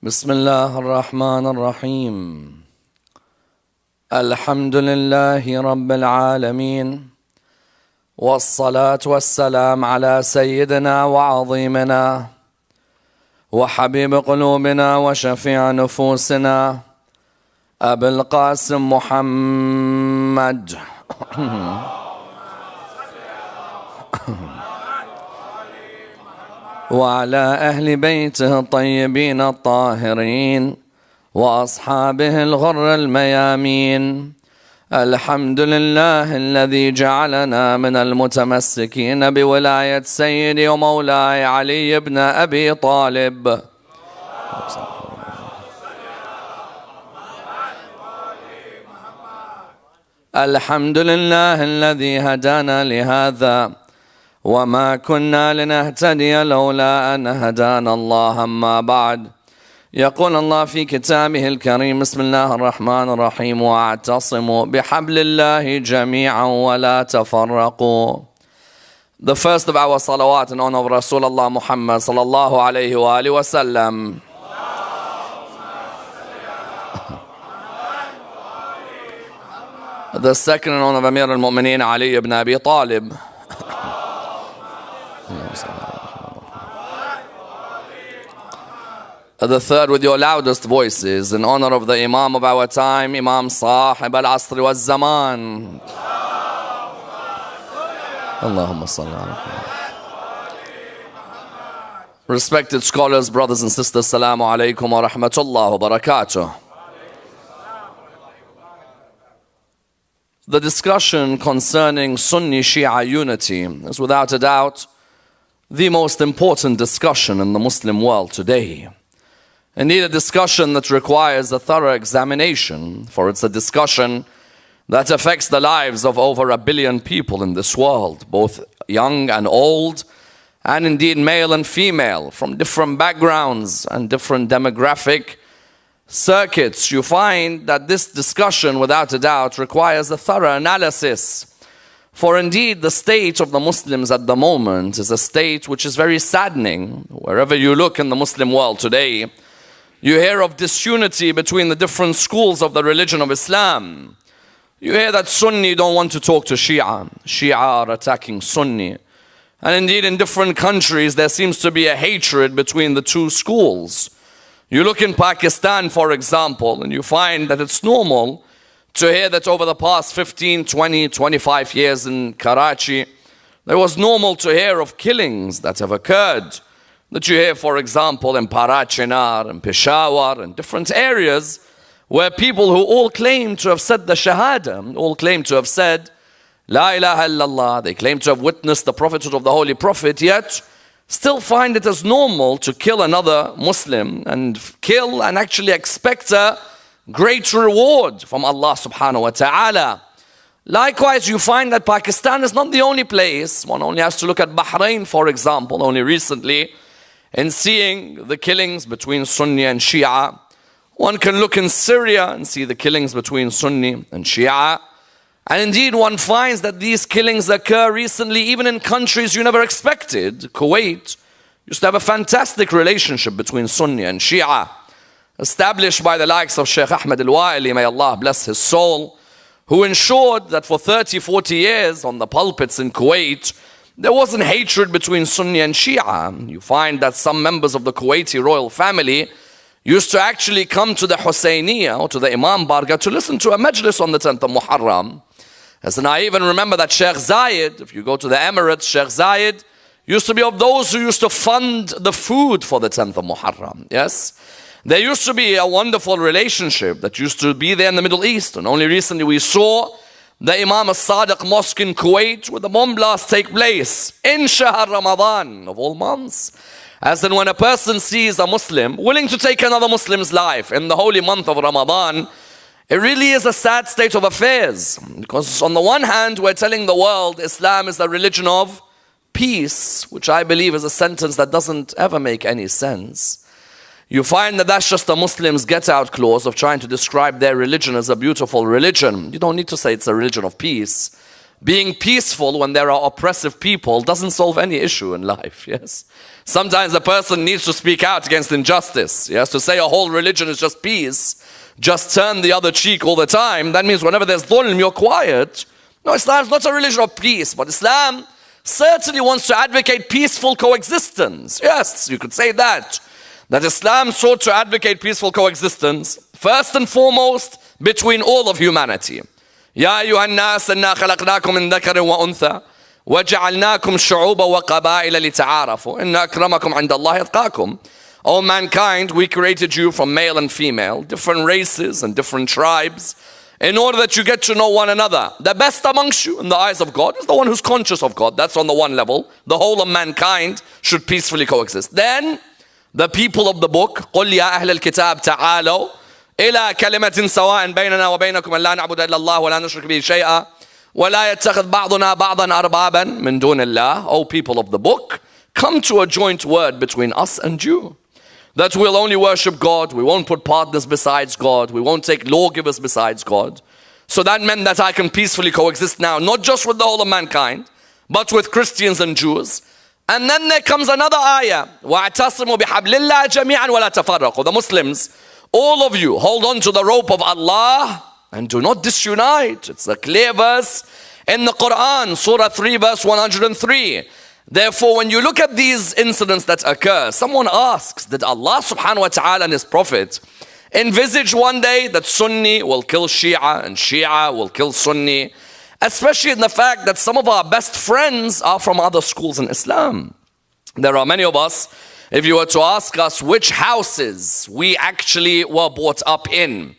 بسم الله الرحمن الرحيم. الحمد لله رب العالمين، والصلاة والسلام على سيدنا وعظيمنا وحبيب قلوبنا وشفيع نفوسنا أبي القاسم محمد وعلى أهل بيته الطيبين الطاهرين وأصحابه الغر الميامين. الحمد لله الذي جعلنا من المتمسكين بولاية سيدي ومولاي علي بن أبي طالب. الحمد لله الذي هدانا لهذا وما كنا لنهتدي لولا أن هدانا الله. أما بعد، يقول الله في كتابه الكريم: بسم الله الرحمن الرحيم، واعتصموا بحبل الله جميعا ولا تفرقوا. The first of our salawat in honor of Rasulullah Muhammad sallallahu alayhi wa alihi wa sallam. The second in honor of Ammar al-Mu'mineen Ali ibn Abi Talib. The third with your loudest voices in honor of the Imam of our time, Imam Sahib al-Asr wa zaman. Allahumma salli ala Muhammad. Respected scholars, brothers and sisters, Assalamu alaikum wa rahmatullah wa barakatuh. The discussion concerning Sunni Shia unity is without a doubt the most important discussion in the Muslim world today. Indeed, a discussion that requires a thorough examination, for it's a discussion that affects the lives of over 1 billion people in this world, both young and old, and indeed male and female, from different backgrounds and different demographic circuits. You find that this discussion, without a doubt, requires a thorough analysis. For indeed, the state of the Muslims at the moment is a state which is very saddening. Wherever you look in the Muslim world today, you hear of disunity between the different schools of the religion of Islam. You hear that Sunni don't want to talk to Shia. Shia are attacking Sunni. And indeed, in different countries, there seems to be a hatred between the two schools. You look in Pakistan, for example, and you find that it's normal to hear that over the past 15, 20, 25 years in Karachi, it was normal to hear of killings that have occurred. That you hear, for example, in Parachinar and Peshawar and different areas where people who all claim to have said the Shahada, all claim to have said La ilaha illallah, they claim to have witnessed the prophethood of the Holy Prophet, yet still find it as normal to kill another Muslim and kill and actually expect a great reward from Allah subhanahu wa ta'ala. Likewise, you find that Pakistan is not the only place. One only has to look at Bahrain, for example, only recently, in seeing the killings between Sunni and Shia. One can look in Syria and see the killings between Sunni and Shia. And indeed, one finds that these killings occur recently even in countries you never expected. Kuwait used to have a fantastic relationship between Sunni and Shia, established by the likes of Sheikh Ahmed al-Wa'ili, may Allah bless his soul, who ensured that for 30, 40 years on the pulpits in Kuwait, there wasn't hatred between Sunni and Shia. You find that some members of the Kuwaiti royal family used to actually come to the Husseiniya or to the Imam Barga to listen to a majlis on the 10th of Muharram. And I even remember that Sheikh Zayed, if you go to the Emirates, Sheikh Zayed used to be of those who used to fund the food for the 10th of Muharram. Yes? There used to be a wonderful relationship that used to be there in the Middle East. And only recently we saw the Imam al-Sadiq Mosque in Kuwait where the bomb blast take place in Shahr Ramadan of all months. As in, when a person sees a Muslim willing to take another Muslim's life in the holy month of Ramadan, it really is a sad state of affairs. Because on the one hand, we're telling the world Islam is the religion of peace, which I believe is a sentence that doesn't ever make any sense. You find that that's just a Muslim's get-out clause of trying to describe their religion as a beautiful religion. You don't need to say it's a religion of peace. being peaceful when there are oppressive people doesn't solve any issue in life, yes? Sometimes a person needs to speak out against injustice, yes? To say a whole religion is just peace, just turn the other cheek all the time, that means whenever there's dhulm, you're quiet. No, Islam is not a religion of peace, but Islam certainly wants to advocate peaceful coexistence. Yes, you could say that. That Islam sought to advocate peaceful coexistence, first and foremost, between all of humanity. يا أيها الناس إنا خلقناكم من ذكر وأنثى وجعلناكم شعوبا وقبائل لتعارفوا إن أكرمكم عند الله أتقاكم. O mankind, we created you from male and female, different races and different tribes, in order that you get to know one another. The best amongst you in the eyes of God is the one who's conscious of God. That's on the one level. The whole of mankind should peacefully coexist. Then, the people of the book, قُلْ يَا أَهْلَ الْكِتَابِ تَعَالَوْا إِلَى كَلِمَةٍ سَوَاءٍ بَيْنَنَا وَبَيْنَكُمْ أَنْ لَا نَعْبُدَ إِلَّا اللَّهَ وَلَا نُشْرِكَ بِهِ شَيْئًا وَلَا يَتَّخِذْ بَعْضُنَا بَعْضًا أَرْبَابًا مِنْ دُونِ اللَّهِ. O people of the book, come to a joint word between us and you, that we'll only worship God, we won't put partners besides God, we won't take lawgivers besides God. So that meant that I can peacefully coexist now, not just with the whole of mankind, but with Christians and Jews. And then there comes another ayah, وَاعْتَصِمُوا بِحَبْلِ اللَّهِ جَمِيعًا وَلَا تَفَرَّقُوا. The Muslims, all of you, hold on to the rope of Allah and do not disunite. It's a clear verse in the Quran, Surah 3, verse 103. Therefore, when you look at these incidents that occur, someone asks, did Allah subhanahu wa ta'ala and His Prophet envisage one day that Sunni will kill Shia and Shia will kill Sunni? Especially in the fact that some of our best friends are from other schools in Islam. There are many of us, if you were to ask us which houses we actually were brought up in,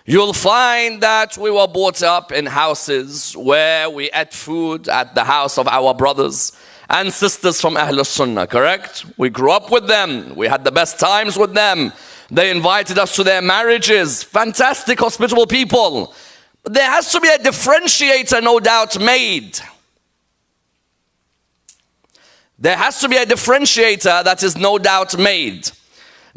you'll find that we were brought up in houses where we ate food at the house of our brothers and sisters from Ahlul Sunnah, correct? We grew up with them. We had the best times with them. They invited us to their marriages. Fantastic, hospitable people. There has to be a differentiator, no doubt, made. There has to be a differentiator that is no doubt made.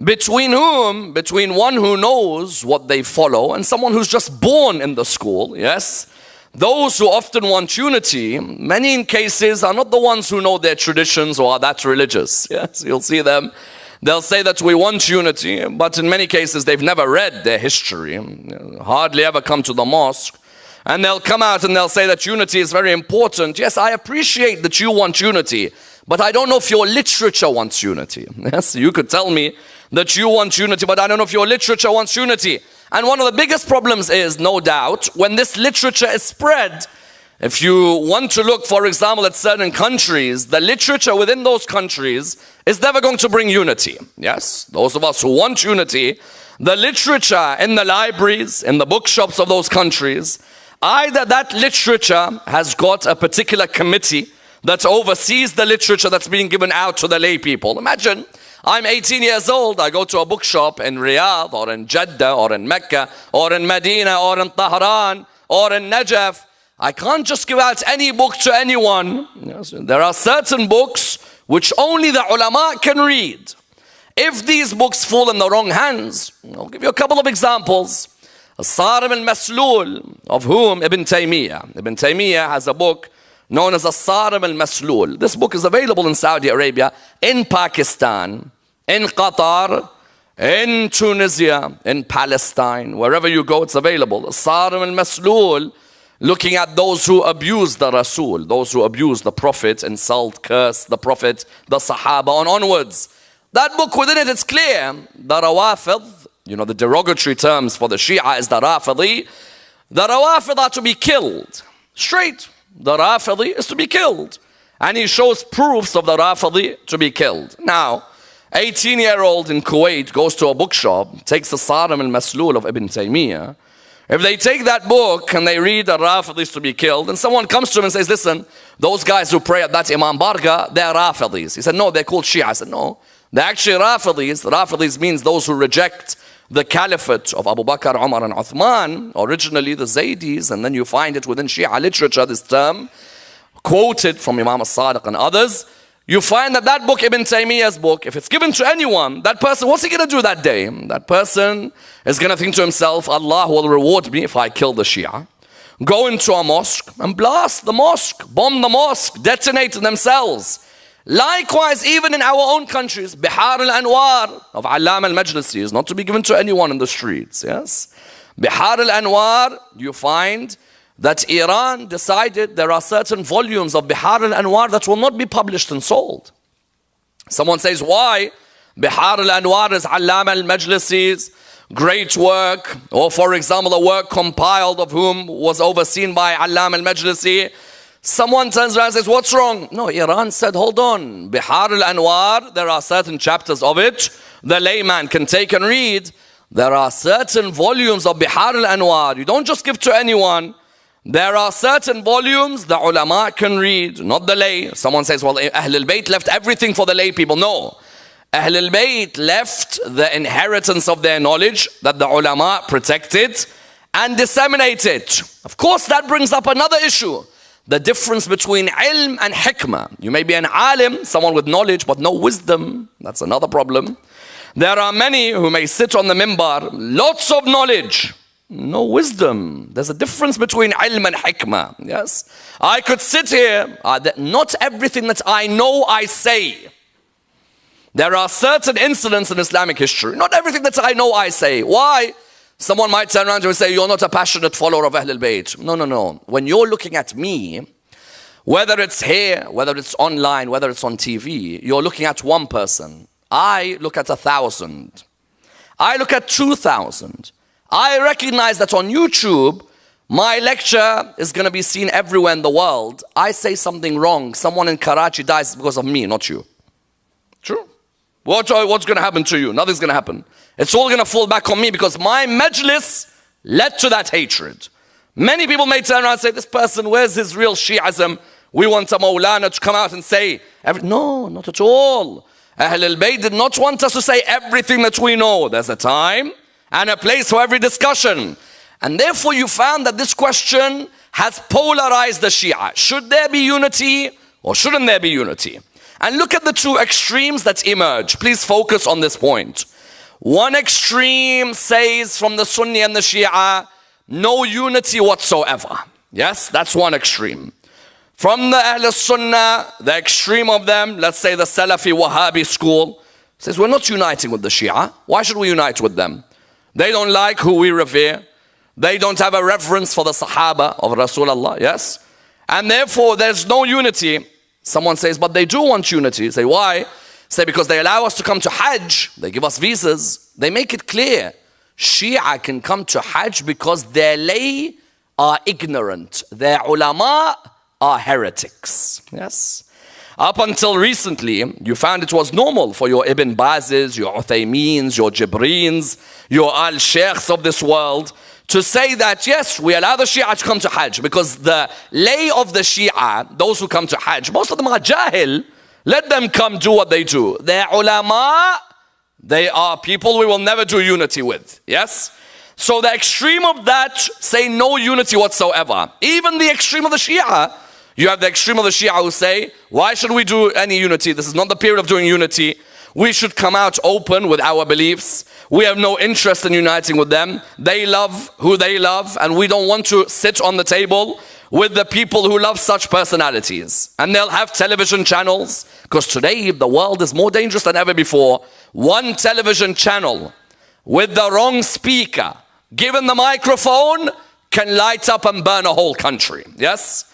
Between whom? Between one who knows what they follow and someone who's just born in the school, yes? Those who often want unity, many in cases are not the ones who know their traditions or are that religious. Yes, you'll see them. They'll say that we want unity, but in many cases they've never read their history, hardly ever come to the mosque. And they'll come out and they'll say that unity is very important. Yes, I appreciate that you want unity, but I don't know if your literature wants unity. Yes, you could tell me that you want unity, but I don't know if your literature wants unity. And one of the biggest problems is, no doubt, when this literature is spread. If you want to look, for example, at certain countries, the literature within those countries is never going to bring unity. Yes, those of us who want unity, the literature in the libraries, in the bookshops of those countries, either that literature has got a particular committee that oversees the literature that's being given out to the lay people. Imagine, I'm 18 years old, I go to a bookshop in Riyadh or in Jeddah or in Mecca or in Medina or in Tehran or in Najaf. I can't just give out any book to anyone. Yes, there are certain books which only the ulama can read. If these books fall in the wrong hands, I'll give you a couple of examples. As-Sarim al-Maslul, of whom Ibn Taymiyyah. Ibn Taymiyyah has a book known as As-Sarim al-Maslul. This book is available in Saudi Arabia, in Pakistan, in Qatar, in Tunisia, in Palestine. Wherever you go, it's available. As-Sarim al-Maslul, looking at those who abuse the Rasul, those who abuse the Prophet, insult, curse the Prophet, the Sahaba, and onwards. That book within it, it's clear. The Rawafid, you know, the derogatory terms for the Shia is the Rafidi. The Rawafid are to be killed. Straight. The Rafidi is to be killed. And he shows proofs of the Rafidi to be killed. Now, 18-year-old in Kuwait goes to a bookshop, takes the Sarim al-Maslul of Ibn Taymiyyah. If they take that book and they read the Rafidis to be killed, and someone comes to him and says, listen, those guys who pray at that Imam Barga, they're Rafidis. He said, no, they're called Shia. I said, no, they're actually Rafidis. Rafidis means those who reject the caliphate of Abu Bakr, Umar, and Uthman, originally the Zaydis, and then you find it within Shia literature, this term, quoted from Imam al-Sadiq and others. You find that that book, Ibn Taymiyyah's book, if it's given to anyone, that person, what's he going to do that day? That person is going to think to himself, Allah will reward me if I kill the Shia. go into a mosque and blast the mosque, bomb the mosque, detonate themselves. Likewise, even in our own countries, Bihar al-Anwar of Allama al-Majlisi is not to be given to anyone in the streets, yes? Bihar al-Anwar, you find that Iran decided there are certain volumes of Bihar al-Anwar that will not be published and sold. Someone says, why? Bihar al-Anwar is Allama al-Majlisi's great work, or for example, a work compiled of whom was overseen by Allama al-Majlisi. Someone turns around and says, what's wrong? No, Iran said, hold on. Bihar al-Anwar, there are certain chapters of it the layman can take and read. There are certain volumes of Bihar al-Anwar. You don't just give to anyone. There are certain volumes the ulama can read, not the lay. Someone says, well, Ahl al-Bayt left everything for the lay people. No. Ahl al-Bayt left the inheritance of their knowledge that the ulama protected and disseminated. Of course, that brings up another issue. The difference between ilm and hikmah. You may be an alim, someone with knowledge, but no wisdom. That's another problem. There are many who may sit on the mimbar, lots of knowledge, no wisdom. There's a difference between ilm and hikmah. Yes, I could sit here, not everything that I know I say. There are certain incidents in Islamic history, not everything that I know I say. Why? Someone might turn around and say, you're not a passionate follower of Ahl al-Bayt. No, no, no. When you're looking at me, whether it's here, whether it's online, whether it's on TV, you're looking at one person. I look at 1,000. I look at 2,000. I recognize that on YouTube, my lecture is going to be seen everywhere in the world. I say something wrong. Someone in Karachi dies because of me, not you. True. What's going to happen to you? Nothing's going to happen. It's all going to fall back on me because my majlis led to that hatred. Many people may turn around and say, this person, where's his real Shi'ism? We want a Maulana to come out and say, no, not at all. Ahl al-Bayt did not want us to say everything that we know. There's a time and a place for every discussion. And therefore you found that this question has polarized the Shia. Should there be unity or shouldn't there be unity? And look at the two extremes that emerge. Please focus on this point. One extreme says from the Sunni and the Shia, no unity whatsoever. Yes, that's one extreme. From the Ahl Sunnah, the extreme of them, let's say the Salafi Wahhabi school, says we're not uniting with the Shia. Why should we unite with them? They don't like who we revere. They don't have a reverence for the Sahaba of Rasulullah, yes? And therefore there's no unity. Someone says, but they do want unity. Say, why? Say, because they allow us to come to Hajj. They give us visas. They make it clear. Shia can come to Hajj because their lay are ignorant. Their ulama are heretics. Yes. Up until recently, you found it was normal for your Ibn Bazes, your Uthaymeens, your Jibreens, your Al-Sheikhs of this world to say that, yes, we allow the Shia to come to Hajj because the lay of the Shia, those who come to Hajj, most of them are jahil. Let them come do what they do. Their ulama, they are people we will never do unity with. Yes? So the extreme of that say no unity whatsoever. Even the extreme of the Shia, you have the extreme of the Shia who say, why should we do any unity? This is not the period of doing unity. We should come out open with our beliefs. We have no interest in uniting with them. They love who they love, and we don't want to sit on the table with the people who love such personalities. And they'll have television channels, because today the world is more dangerous than ever before. One television channel with the wrong speaker, given the microphone, can light up and burn a whole country. Yes?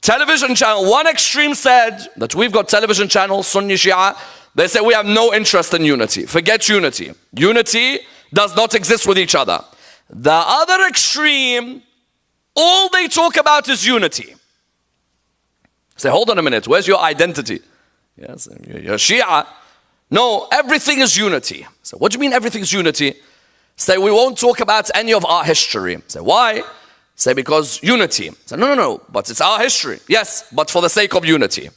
Television channel, one extreme said that we've got television channels, Sunni Shia, they say we have no interest in unity. Forget unity. Unity does not exist with each other. The other extreme, all they talk about is unity. Say, hold on a minute, where's your identity? Yes, you're Shia. No, everything is unity. So what do you mean everything is unity? Say, we won't talk about any of our history. Say, why? Say, because unity. Say, no, but it's our history. Yes, but for the sake of unity.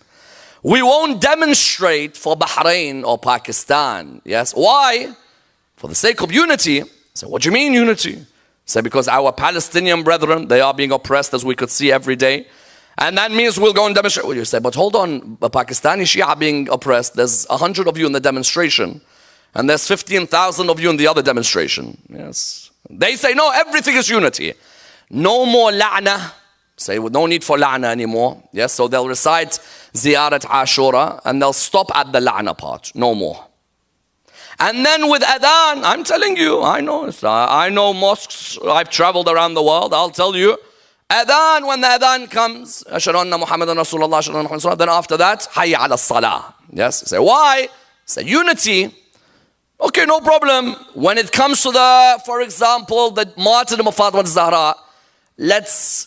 We won't demonstrate for Bahrain or Pakistan. Yes, why? For the sake of unity. Say, what do you mean unity? Say, because our Palestinian brethren, they are being oppressed as we could see every day. And that means we'll go and demonstrate. Well, you say, but hold on, the Pakistani Shia being oppressed, there's 100 of you in the demonstration. And there's 15,000 of you in the other demonstration. Yes. They say, no, everything is unity. No more la'na. Say, with no need for la'na anymore. Yes, so they'll recite Ziyarat Ashura and they'll stop at the la'na part. No more. And then with adhan, I'm telling you, I know mosques, I've traveled around the world, I'll tell you. Adhan, when the adhan comes, Ashhadu anna Muhammadan Rasulullah, ashhadu anna Muhammadan Rasulullah, then after that, hayya ala salah. Yes, say why? Say unity. Okay, no problem. When it comes to the, for example, the martyrdom of Fatima al-Zahra, let's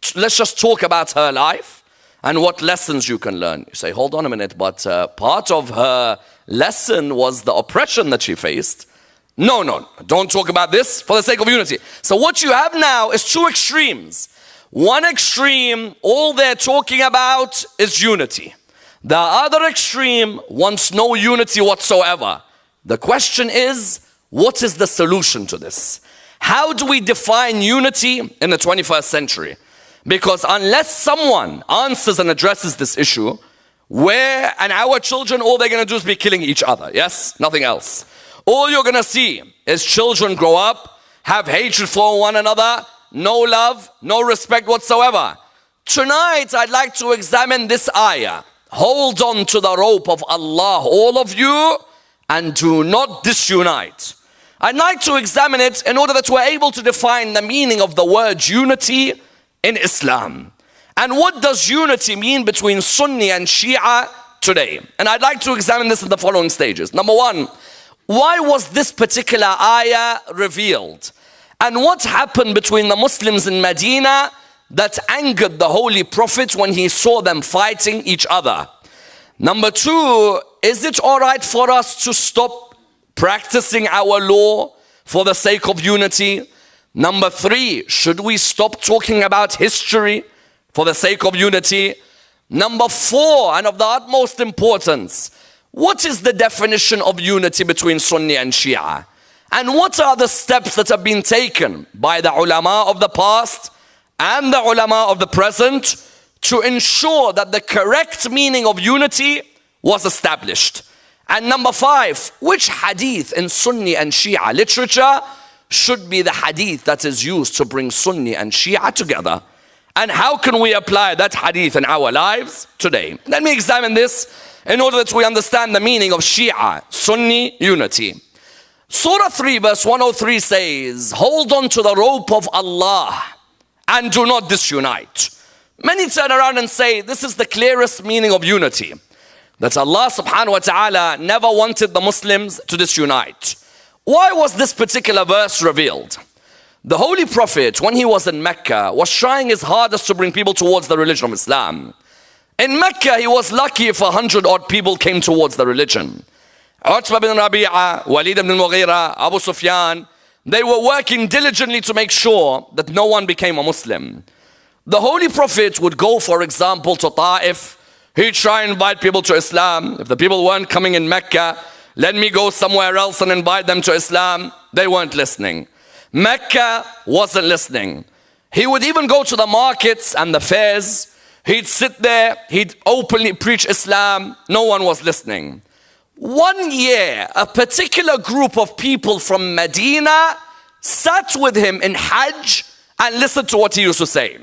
just talk about her life and what lessons you can learn. You say, hold on a minute, but part of her lesson was the oppression that she faced. No, don't talk about this for the sake of unity. So what you have now is two extremes. One extreme, all they're talking about is unity. The other extreme wants no unity whatsoever. The question is, what is the solution to this? How do we define unity in the 21st century? Because unless someone answers and addresses this issue, and our children, all they're going to do is be killing each other. Yes, nothing else. All you're going to see is children grow up, have hatred for one another, no love, no respect whatsoever. Tonight, I'd like to examine this ayah. Hold on to the rope of Allah, all of you, and do not disunite. I'd like to examine it in order that we're able to define the meaning of the word unity in Islam. And what does unity mean between Sunni and Shia today? And I'd like to examine this in the following stages. Number one, why was this particular ayah revealed? And what happened between the Muslims in Medina that angered the Holy Prophet when he saw them fighting each other? Number two, is it all right for us to stop practicing our law for the sake of unity? Number three, should we stop talking about history for the sake of unity? Number four, and of the utmost importance, what is the definition of unity between Sunni and Shia? And what are the steps that have been taken by the ulama of the past and the ulama of the present to ensure that the correct meaning of unity was established? And number five, which hadith in Sunni and Shia literature should be the hadith that is used to bring Sunni and Shia together? And how can we apply that hadith in our lives today? Let me examine this in order that we understand the meaning of Shia, Sunni unity. Surah 3 verse 103 says, hold on to the rope of Allah and do not disunite. Many turn around and say this is the clearest meaning of unity. That Allah subhanahu wa ta'ala never wanted the Muslims to disunite. Why was this particular verse revealed? The Holy Prophet, when he was in Mecca, was trying his hardest to bring people towards the religion of Islam. In Mecca, he was lucky if 100 odd people came towards the religion. Utbah bin Rabi'ah, Walid ibn al-Mughira, Abu Sufyan, they were working diligently to make sure that no one became a Muslim. The Holy Prophet would go, for example, to Ta'if. He'd try and invite people to Islam. If the people weren't coming in Mecca, let me go somewhere else and invite them to Islam. They weren't listening. Mecca wasn't listening. He would even go to the markets and the fairs. He'd sit there, he'd openly preach Islam. No one was listening. One year, a particular group of people from Medina sat with him in Hajj and listened to what he used to say.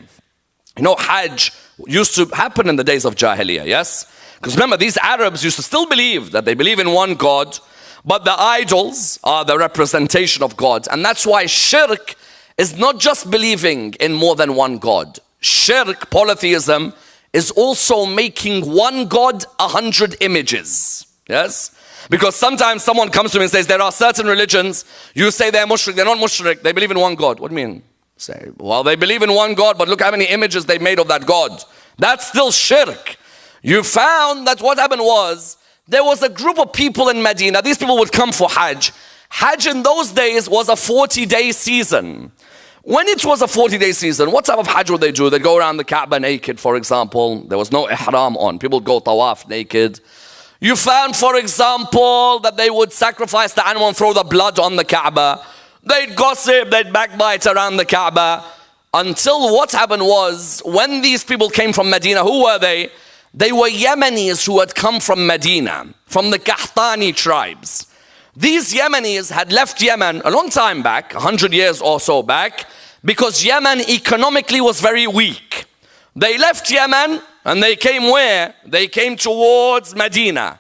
You know, Hajj used to happen in the days of Jahiliyyah, yes? Because remember, these Arabs used to still believe that they believe in one God, but the idols are the representation of God. And that's why shirk is not just believing in more than one God. Shirk, polytheism, is also making one God 100 images. Yes? Because sometimes someone comes to me and says, there are certain religions, you say they're mushrik, they're not mushrik, they believe in one God. What do you mean? Say, well, they believe in one God, but look how many images they made of that God. That's still shirk. You found that what happened was, there was a group of people in Medina. These people would come for Hajj. Hajj in those days was a 40-day season. When it was a 40-day season, what type of Hajj would they do? They'd go around the Kaaba naked, for example. There was no ihram on. People would go tawaf naked. You found, for example, that they would sacrifice the animal and throw the blood on the Kaaba. They'd gossip, they'd backbite around the Kaaba. Until what happened was, when these people came from Medina, who were they? They were Yemenis who had come from Medina, from the Qahtani tribes. These Yemenis had left Yemen a long time back, 100 years or so back. because Yemen economically was very weak. They left Yemen and they came where? They came towards Medina.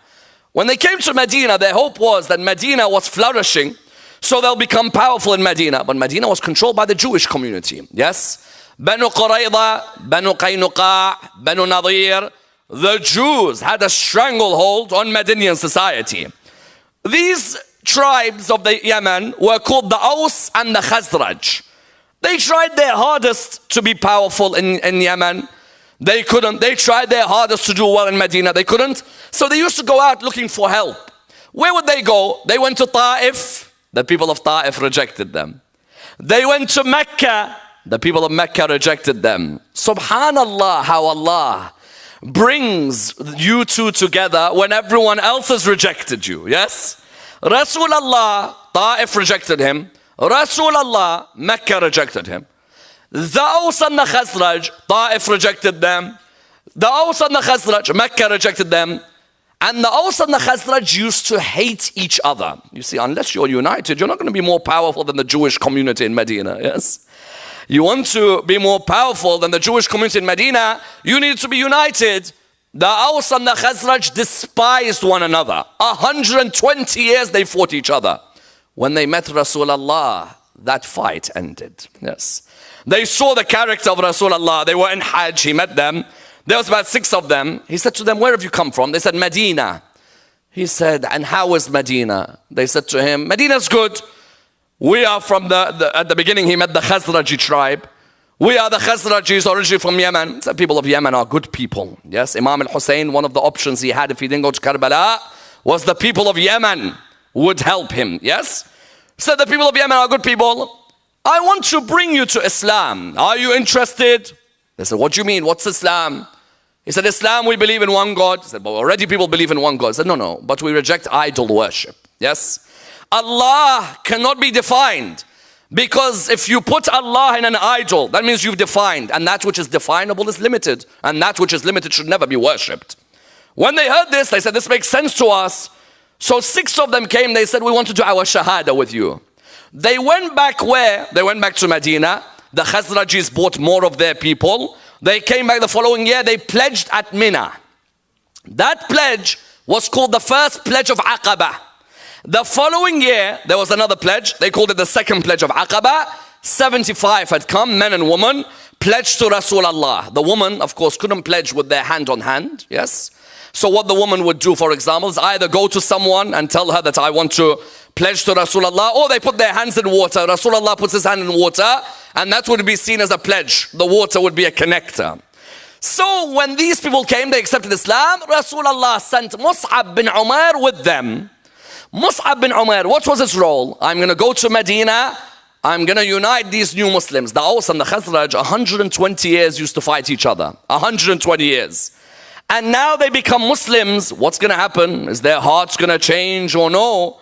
When they came to Medina, their hope was that Medina was flourishing, so they'll become powerful in Medina. But Medina was controlled by the Jewish community. Yes? Banu Qurayza, Banu Qaynuqa, Banu Nadir. The Jews had a stranglehold on Medinian society. These tribes of the Yemen were called the Aus and the Khazraj. They tried their hardest to be powerful in Yemen. They couldn't. They tried their hardest to do well in Medina. They couldn't. So they used to go out looking for help. Where would they go? They went to Ta'if. The people of Ta'if rejected them. They went to Mecca. The people of Mecca rejected them. Subhanallah, how Allah brings you two together when everyone else has rejected you. Yes? Rasulullah, Ta'if rejected him. Rasulullah, Mecca rejected him. The Aus and the Khazraj, Ta'if rejected them. The Aus and the Khazraj, Mecca rejected them. And the Aus and the Khazraj used to hate each other. You see, unless you're united, you're not going to be more powerful than the Jewish community in Medina. Yes? You want to be more powerful than the Jewish community in Medina, you need to be united. The Aus and the Khazraj despised one another. 120 years they fought each other. When they met Rasulullah, that fight ended. Yes. They saw the character of Rasulullah. They were in Hajj. He met them. There was about 6 of them. He said to them, where have you come from? They said, Medina. He said, and how is Medina? They said to him, Medina's good. We are from at the beginning he met the Khazraji tribe. We are the Khazrajis originally from Yemen. The people of Yemen are good people. Yes, Imam al-Hussein, one of the options he had if he didn't go to Karbala was the people of Yemen would help him. Yes? Said the people of Yemen are good people. I want to bring you to Islam. Are you interested? They said, what do you mean? What's Islam? He said, Islam, we believe in one God. He said, but already people believe in one God. He said, no, but we reject idol worship. Yes? Allah cannot be defined. Because if you put Allah in an idol, that means you've defined. And that which is definable is limited. And that which is limited should never be worshipped. When they heard this, they said, this makes sense to us. So 6 of them came, they said, we want to do our shahada with you. They went back where? They went back to Medina. The Khazrajis bought more of their people. They came back the following year, they pledged at Mina. That pledge was called the first pledge of Aqaba. The following year, there was another pledge. They called it the second pledge of Aqaba. 75 had come, men and women, pledged to Rasulullah. The woman, of course, couldn't pledge with their hand on hand. Yes? So what the woman would do, for example, is either go to someone and tell her that I want to pledge to Rasulullah, or they put their hands in water. Rasulullah puts his hand in water, and that would be seen as a pledge. The water would be a connector. So when these people came, they accepted Islam. Rasulullah sent Mus'ab bin Umair with them. Mus'ab bin Umair, what was his role? I'm going to go to Medina. I'm going to unite these new Muslims. The Aus and the Khazraj, 120 years used to fight each other. 120 years. And now they become Muslims. What's going to happen? Is their hearts going to change or no?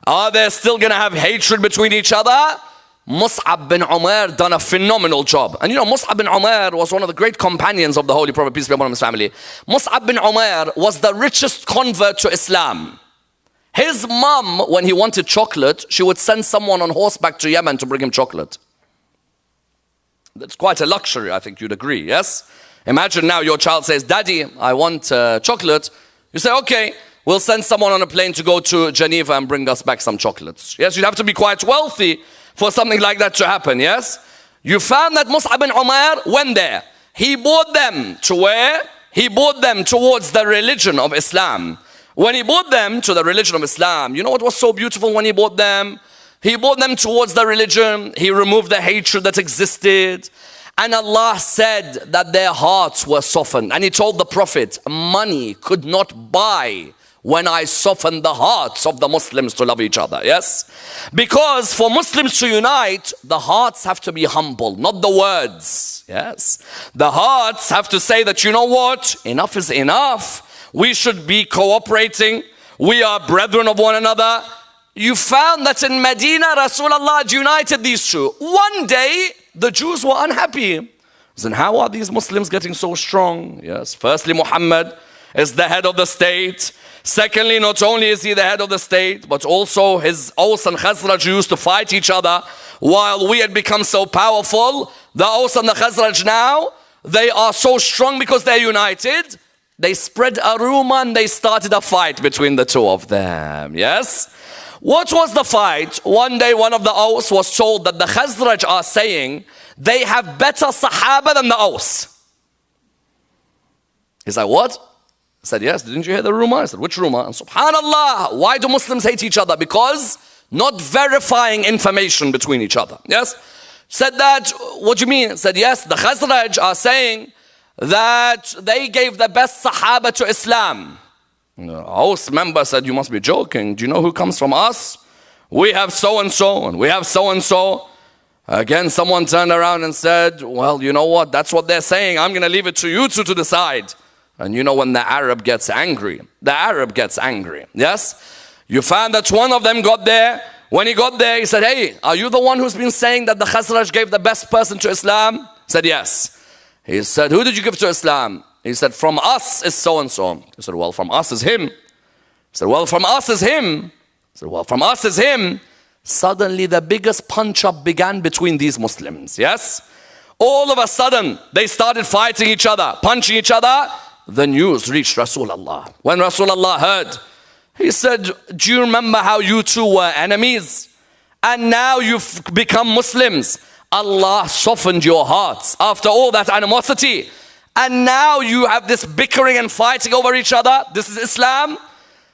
Are they still going to have hatred between each other? Mus'ab bin Umair done a phenomenal job. And you know, Mus'ab bin Umair was one of the great companions of the Holy Prophet, peace be upon his family. Mus'ab bin Umair was the richest convert to Islam. His mum, when he wanted chocolate, she would send someone on horseback to Yemen to bring him chocolate. That's quite a luxury, I think you'd agree, yes? Imagine now your child says, Daddy, I want chocolate. You say, okay, we'll send someone on a plane to go to Geneva and bring us back some chocolates. Yes, you'd have to be quite wealthy for something like that to happen, yes? You found that Mus'ab bin Umair went there. He brought them to where? He brought them towards the religion of Islam. When he brought them to the religion of Islam, you know what was so beautiful when he brought them? He brought them towards the religion. He removed the hatred that existed. And Allah said that their hearts were softened. And He told the Prophet, money could not buy when I softened the hearts of the Muslims to love each other. Yes? Because for Muslims to unite, the hearts have to be humble, not the words. Yes? The hearts have to say that, you know what? Enough is enough. We should be cooperating. We are brethren of one another. You found that in Medina, Rasulullah united these two. One day, the Jews were unhappy. Then how are these Muslims getting so strong? Yes, firstly, Muhammad is the head of the state. Secondly, not only is he the head of the state, but also his Aus and Khazraj used to fight each other while we had become so powerful. The Aus and the Khazraj now, they are so strong because they're united. They spread a rumor and they started a fight between the two of them. Yes? What was the fight? One day one of the Aus was told that the Khazraj are saying they have better Sahaba than the Aus. He's like, what? I said, yes, didn't you hear the rumor? I said, which rumor? And subhanallah, why do Muslims hate each other? Because not verifying information between each other. Yes? Said that, what do you mean? Said, yes, the Khazraj are saying that they gave the best Sahaba to Islam. The host member said, you must be joking. Do you know who comes from us? We have so-and-so and we have so-and-so. Again, someone turned around and said, well, you know what? That's what they're saying. I'm going to leave it to you two to decide. And you know when the Arab gets angry, yes? You found that one of them got there. When he got there, he said, hey, are you the one who's been saying that the Khazraj gave the best person to Islam? He said, yes. He said, who did you give to Islam? He said, from us is so-and-so. He said, well, from us is him. He said, well, from us is him. He said, well, from us is him. Suddenly the biggest punch-up began between these Muslims, yes? All of a sudden, they started fighting each other, punching each other. The news reached Rasulullah. When Rasulullah heard, he said, do you remember how you two were enemies? And now you've become Muslims. Allah softened your hearts after all that animosity. And now you have this bickering and fighting over each other. This is Islam.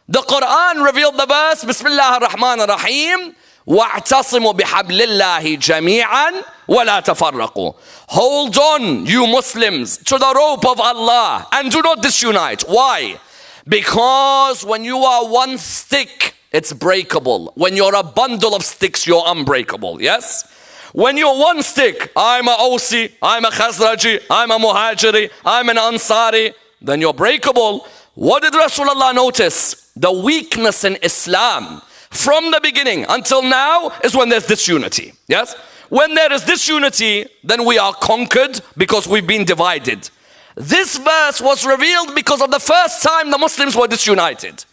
The Quran revealed the verse, Bismillah ar-Rahman ar-Rahim. وَاعْتَصِمُوا بِحَبْلِ اللَّهِ جَمِيعًا وَلَا تَفَرَّقُوا. Hold on, you Muslims, to the rope of Allah and do not disunite. Why? Because when you are one stick, it's breakable. When you're a bundle of sticks, you're unbreakable. Yes? When you're one stick, I'm a Ausi, I'm a Khazraji, I'm a Muhajiri, I'm an Ansari, then you're breakable. What did Rasulullah notice? The weakness in Islam from the beginning until now is when there's disunity. Yes? When there is disunity, then we are conquered because we've been divided. This verse was revealed because of the first time the Muslims were disunited.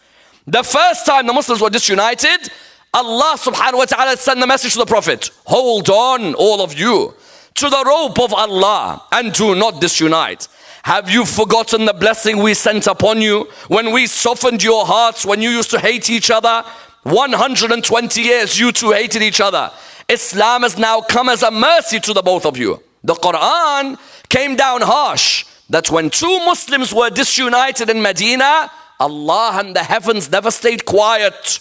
The first time the Muslims were disunited, Allah subhanahu wa ta'ala sent the message to the Prophet. Hold on, all of you, to the rope of Allah and do not disunite. Have you forgotten the blessing we sent upon you when we softened your hearts when you used to hate each other? 120 years you two hated each other. Islam has now come as a mercy to the both of you. The Quran came down harsh that when two Muslims were disunited in Medina, Allah and the heavens never stayed quiet.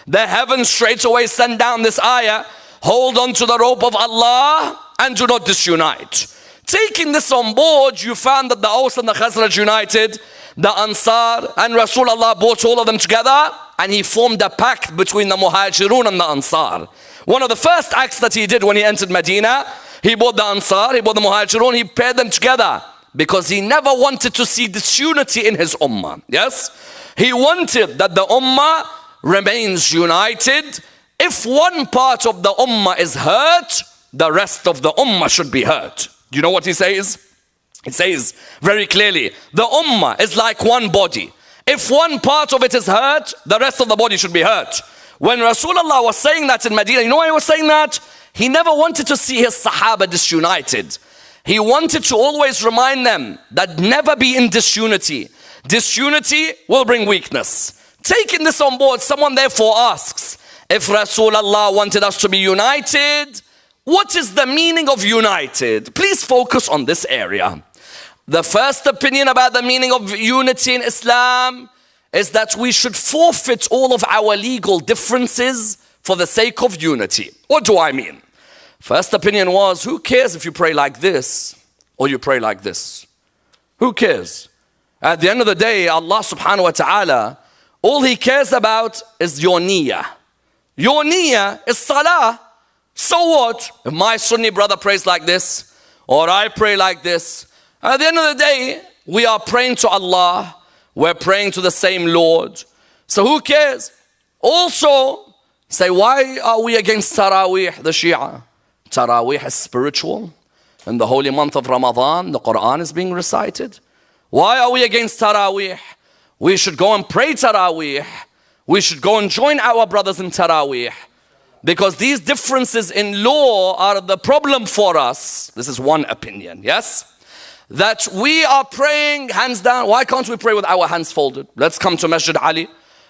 The heavens straight away sent down this ayah, hold on to the rope of Allah and do not disunite. Taking this on board, you found that the Aus and the Khazraj united, the Ansar and Rasulullah brought all of them together and he formed a pact between the Muhajirun and the Ansar. One of the first acts that he did when he entered Medina, he brought the Ansar, he brought the Muhajirun, he paired them together because he never wanted to see disunity in his ummah. Yes? He wanted that the ummah remains united. If one part of the ummah is hurt, the rest of the ummah should be hurt. Do you know what he says? It says very clearly, the ummah is like one body. If one part of it is hurt, the rest of the body should be hurt. When Rasulullah was saying that in Medina, you know why he was saying that? He never wanted to see his Sahaba disunited. He wanted to always remind them that never be in disunity. Disunity will bring weakness. Taking this on board, someone therefore asks, if Rasulullah wanted us to be united, what is the meaning of united? Please focus on this area. The first opinion about the meaning of unity in Islam is that we should forfeit all of our legal differences for the sake of unity. What do I mean? First opinion was, who cares if you pray like this or you pray like this? Who cares? At the end of the day, Allah subhanahu wa ta'ala, all he cares about is your niyyah. Your niyyah is salah. So what? If my Sunni brother prays like this, or I pray like this, at the end of the day, we are praying to Allah. We're praying to the same Lord. So who cares? Also, say, why are we against Taraweeh, the Shia? Taraweeh is spiritual. In the holy month of Ramadan, the Quran is being recited. Why are we against Taraweeh? We should go and pray Taraweeh. We should go and join our brothers in Taraweeh. Because these differences in law are the problem for us. This is one opinion, yes? That we are praying hands down. Why can't we pray with our hands folded? Let's come to Masjid-e-Ali.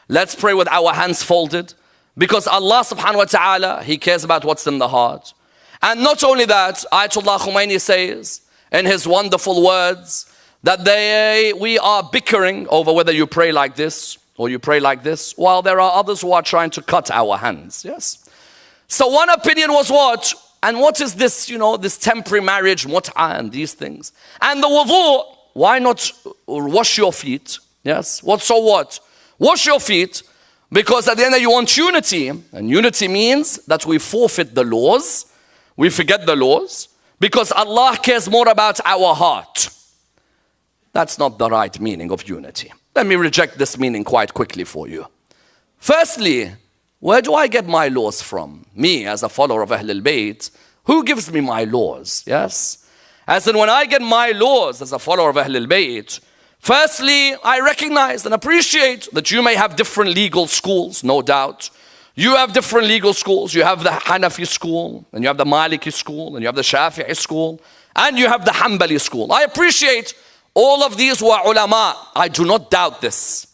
Let's pray with our hands folded. Because Allah subhanahu wa ta'ala, He cares about what's in the heart. And not only that, Ayatollah Khomeini says in his wonderful words that we are bickering over whether you pray like this or you pray like this, while there are others who are trying to cut our hands, yes? So one opinion was what? And what is this, this temporary marriage, mut'ah and these things? And the wudu, why not wash your feet? Yes, so what? Wash your feet, because at the end you want unity. And unity means that we forfeit the laws, we forget the laws, because Allah cares more about our heart. That's not the right meaning of unity. Let me reject this meaning quite quickly for you. Firstly, where do I get my laws from? Me, as a follower of Ahlul Bayt, who gives me my laws? Yes? As in, when I get my laws as a follower of Ahlul Bayt, firstly, I recognize and appreciate that you may have different legal schools, no doubt. You have different legal schools. You have the Hanafi school, and you have the Maliki school, and you have the Shafi'i school, and you have the Hanbali school. I appreciate all of these were ulama. I do not doubt this.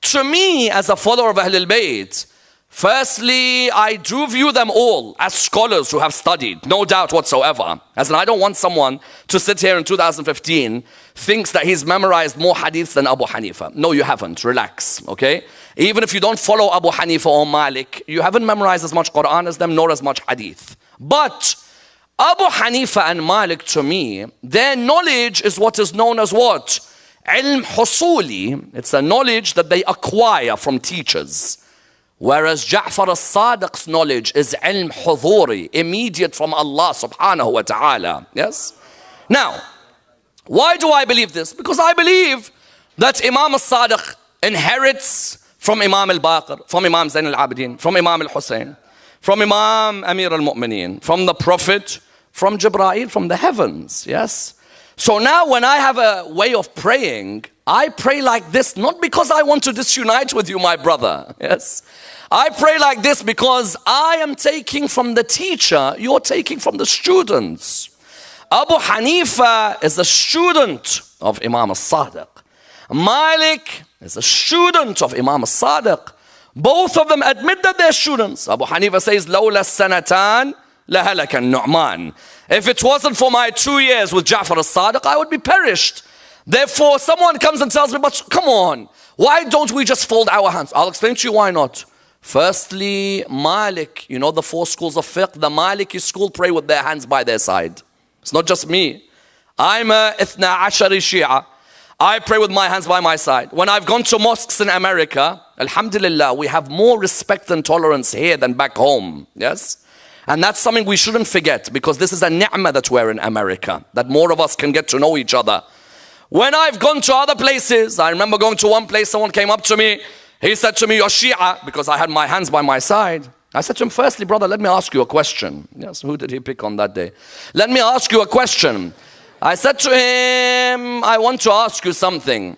To me, as a follower of Ahlul Bayt, firstly, I do view them all as scholars who have studied, no doubt whatsoever. As in, I don't want someone to sit here in 2015 thinks that he's memorized more hadiths than Abu Hanifa. No, you haven't. Relax, okay? Even if you don't follow Abu Hanifa or Malik, you haven't memorized as much Quran as them, nor as much hadith. But Abu Hanifa and Malik, to me, their knowledge is what is known as what? Ilm husuli. It's a knowledge that they acquire from teachers. Whereas Ja'far as-Sadiq's knowledge is ilm huduri, immediate from Allah subhanahu wa ta'ala. Yes? Now, why do I believe this? Because I believe that Imam as-Sadiq inherits from Imam al-Baqir, from Imam Zain al-Abidin, from Imam al-Hussein, from Imam Amir al-Mu'mineen, from the Prophet, from Jibreel, from the heavens. Yes? So now when I have a way of praying, I pray like this, not because I want to disunite with you, my brother. Yes? I pray like this because I am taking from the teacher, you're taking from the students. Abu Hanifa is a student of Imam al-Sadiq. Malik is a student of Imam al-Sadiq. Both of them admit that they're students. Abu Hanifa says, لَوْلَا السَّنَتَانِ لَهَلَكَ النُّعْمَانِ. If it wasn't for my 2 years with Ja'far as-Sadiq, I would be perished. Therefore, someone comes and tells me, but come on, why don't we just fold our hands? I'll explain to you why not. Firstly, Malik, you know the 4 schools of fiqh, the Maliki school pray with their hands by their side. It's not just me. I'm a Ithna Ashari Shia. I pray with my hands by my side. When I've gone to mosques in America, alhamdulillah, we have more respect and tolerance here than back home. Yes? And that's something we shouldn't forget, because this is a ni'mah that we're in America, that more of us can get to know each other. When I've gone to other places, I remember going to one place, someone came up to me. He said to me, "You're Shia," because I had my hands by my side. I said to him, "Firstly, brother, let me ask you a question." Yes, who did he pick on that day? "Let me ask you a question." I said to him, "I want to ask you something.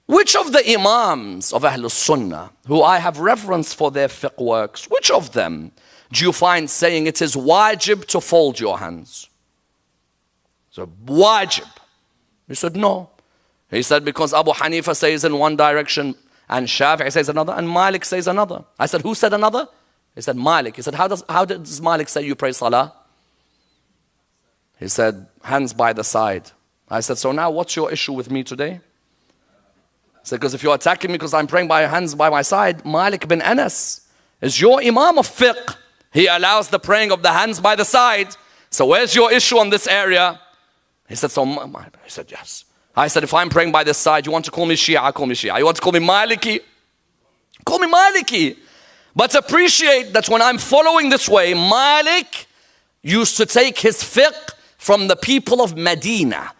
Which of the imams of Ahlul Sunnah, who I have reverence for their fiqh works, which of them do you find saying it is wajib to fold your hands?" So, wajib. He said, "No." He said, "Because Abu Hanifa says in one direction, and Shafi'i says another, and Malik says another." I said, "Who said another?" He said, "Malik." He said, how does Malik say you pray salah?" He said, "Hands by the side." I said, "So now what's your issue with me today?" He said, "Because if you're attacking me because I'm praying by hands by my side, Malik bin Anas is your imam of fiqh. He allows the praying of the hands by the side. So where's your issue on this area?" He said, he said, "Yes." I said, "If I'm praying by this side, you want to call me Shia, call me Shia. You want to call me Maliki? Call me Maliki. But appreciate that when I'm following this way, Malik used to take his fiqh from the people of Medina,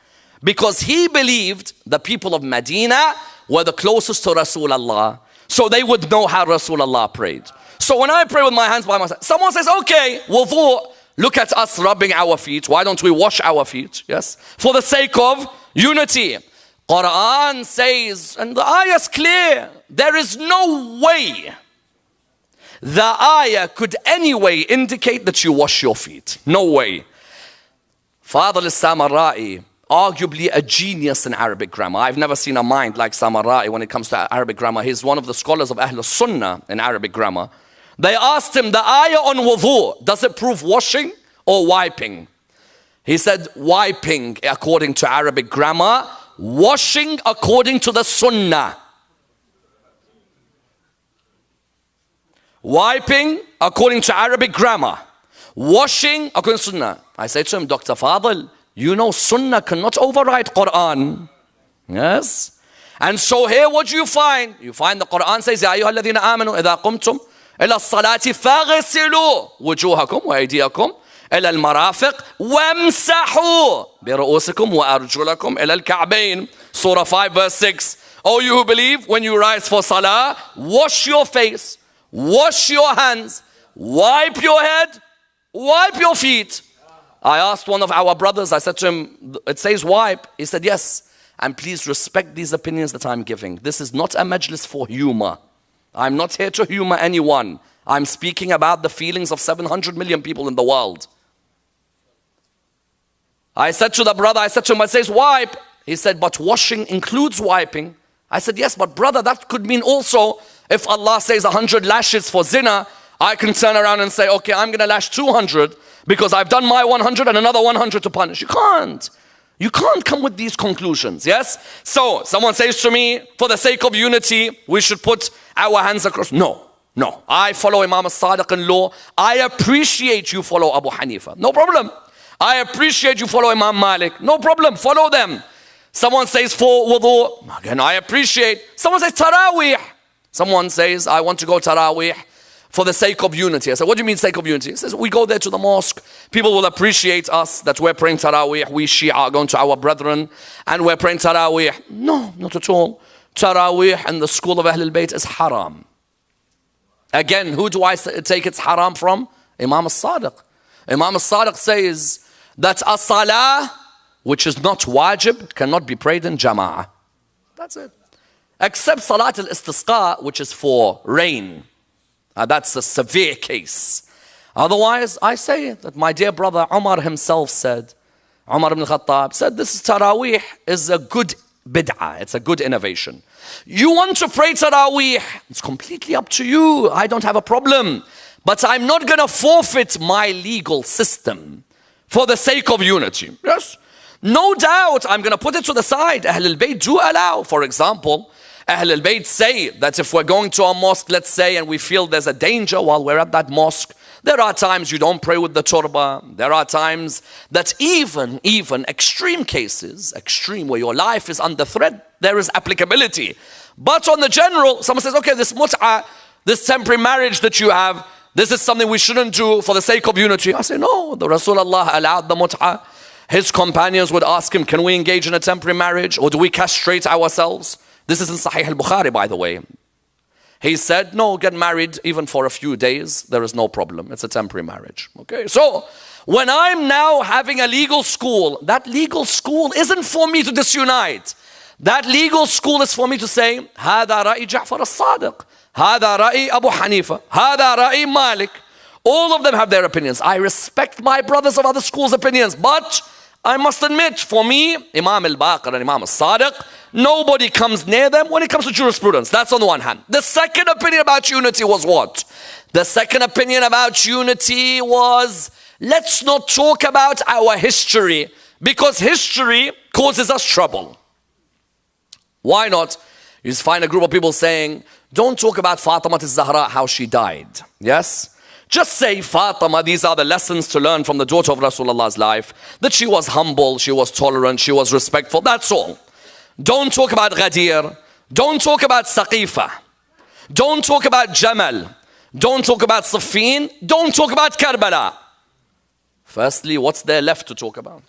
because he believed the people of Medina were the closest to Rasulullah, so they would know how Rasulullah prayed. So when I pray with my hands by my side, someone says, "Okay, wudu, look at us rubbing our feet. Why don't we wash our feet?" Yes, for the sake of unity. Quran says, and the ayah is clear, there is no way the ayah could anyway indicate that you wash your feet. No way. Father al-Samarra'i, arguably a genius in Arabic grammar. I've never seen a mind like Samarra'i when it comes to Arabic grammar. He's one of the scholars of Ahl Sunnah in Arabic grammar. They asked him, the ayah on wudu, does it prove washing or wiping? He said, wiping according to Arabic grammar, washing according to the Sunnah. Wiping according to Arabic grammar, washing according to Sunnah. I say to him, Dr. Fadl, you know Sunnah cannot override Quran. Yes? And so here what do you find? You find the Quran says, يا أيها الذين آمنوا إذا قمتم إلى الصلاة فاغسلوا وجوهكم وأيديكم إلى المرافق وامسحوا برؤوسكم وأرجلكم إلى الكعبين. Surah 5 verse 6. Oh, you who believe, when you rise for salah, wash your face, wash your hands, wipe your head, wipe your feet. I asked one of our brothers, I said to him, it says wipe. He said yes. And please respect these opinions that I'm giving. This is not a majlis for humor. I'm not here to humor anyone. I'm speaking about the feelings of 700 million people in the world. I said to the brother, I said to him, it says wipe. He said, but washing includes wiping. I said, yes, but brother, that could mean also, if Allah says 100 lashes for zina, I can turn around and say, okay, I'm going to lash 200 because I've done my 100 and another 100 to punish. You can't. You can't come with these conclusions, yes? So, someone says to me, for the sake of unity, we should put our hands across. No, no. I follow Imam al-Sadiq in law. I appreciate you follow Abu Hanifa. No problem. I appreciate you follow Imam Malik. No problem. Follow them. Someone says for wudu. Again, I appreciate. Someone says Taraweeh. Someone says, I want to go Taraweeh for the sake of unity. I said, what do you mean sake of unity? He says, we go there to the mosque. People will appreciate us that we're praying Taraweeh. We Shia are going to our brethren and we're praying Taraweeh. No, not at all. Taraweeh and the school of Ahl al-Bayt is haram. Again, who do I take it's haram from? Imam al-Sadiq. Imam al-Sadiq says that a salah, which is not wajib, cannot be prayed in jama'ah. That's it. Except salat al-istisqa, which is for rain. That's a severe case. Otherwise, I say that my dear brother Umar himself said, Umar ibn Khattab said, this Taraweeh is a good bid'ah. It's a good innovation. You want to pray Taraweeh, it's completely up to you. I don't have a problem. But I'm not going to forfeit my legal system for the sake of unity. Yes? No doubt, I'm going to put it to the side. Ahl al-Bayt do allow, for example, Ahl al-Bayt say that if we're going to a mosque, let's say, and we feel there's a danger while we're at that mosque, there are times you don't pray with the turba. There are times that even extreme cases, extreme where your life is under threat, there is applicability. But on the general, someone says, okay, this mut'ah, this temporary marriage that you have, this is something we shouldn't do for the sake of unity. I say, no, the Rasulullah allowed the mut'ah. His companions would ask him, can we engage in a temporary marriage or do we castrate ourselves? This is in Sahih al-Bukhari, by the way. He said, no, get married even for a few days. There is no problem. It's a temporary marriage. Okay, so when I'm now having a legal school, that legal school isn't for me to disunite. That legal school is for me to say, هذا رأي جعفر الصادق. هذا رأي أبو حنيفة. هذا رأي مالك. All of them have their opinions. I respect my brothers of other schools' opinions, but I must admit, for me, Imam al-Baqir and Imam al-Sadiq, nobody comes near them when it comes to jurisprudence. That's on the one hand. The second opinion about unity was what? The second opinion about unity was, let's not talk about our history, because history causes us trouble. Why not? You just find a group of people saying, don't talk about Fatima al-Zahra, how she died. Yes? Just say Fatima, these are the lessons to learn from the daughter of Rasulullah's life. That she was humble, she was tolerant, she was respectful. That's all. Don't talk about Ghadir. Don't talk about Saqifa. Don't talk about Jamal. Don't talk about Siffin. Don't talk about Karbala. Firstly, what's there left to talk about?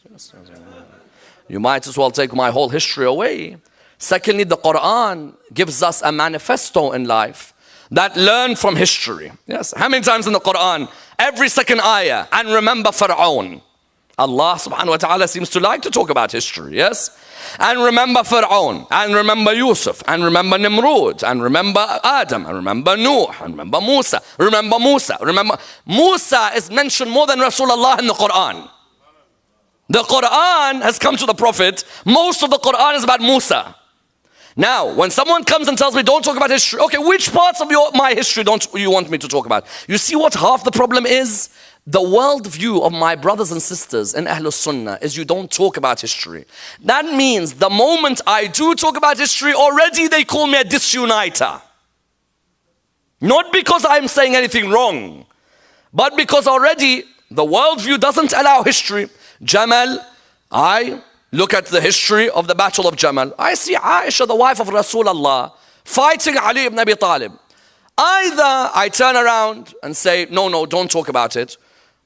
You might as well take my whole history away. Secondly, the Quran gives us a manifesto in life that learn from history. Yes. How many times in the Quran? Every second ayah. And remember Fir'aun. Allah subhanahu wa ta'ala seems to like to talk about history, yes? And remember Fir'aun, and remember Yusuf, and remember Nimrod, and remember Adam, and remember Nuh, and remember Musa. Remember Musa is mentioned more than Rasulullah in the Quran. The Quran has come to the Prophet. Most of the Quran is about Musa. Now, when someone comes and tells me, don't talk about history, okay, which parts of my history don't you want me to talk about? You see what half the problem is? The worldview of my brothers and sisters in Ahlul Sunnah is you don't talk about history. That means the moment I do talk about history, already they call me a disuniter. Not because I'm saying anything wrong, but because already the worldview doesn't allow history. Jamal, I look at the history of the Battle of Jamal. I see Aisha, the wife of Rasulullah, fighting Ali ibn Abi Talib. Either I turn around and say, no, don't talk about it.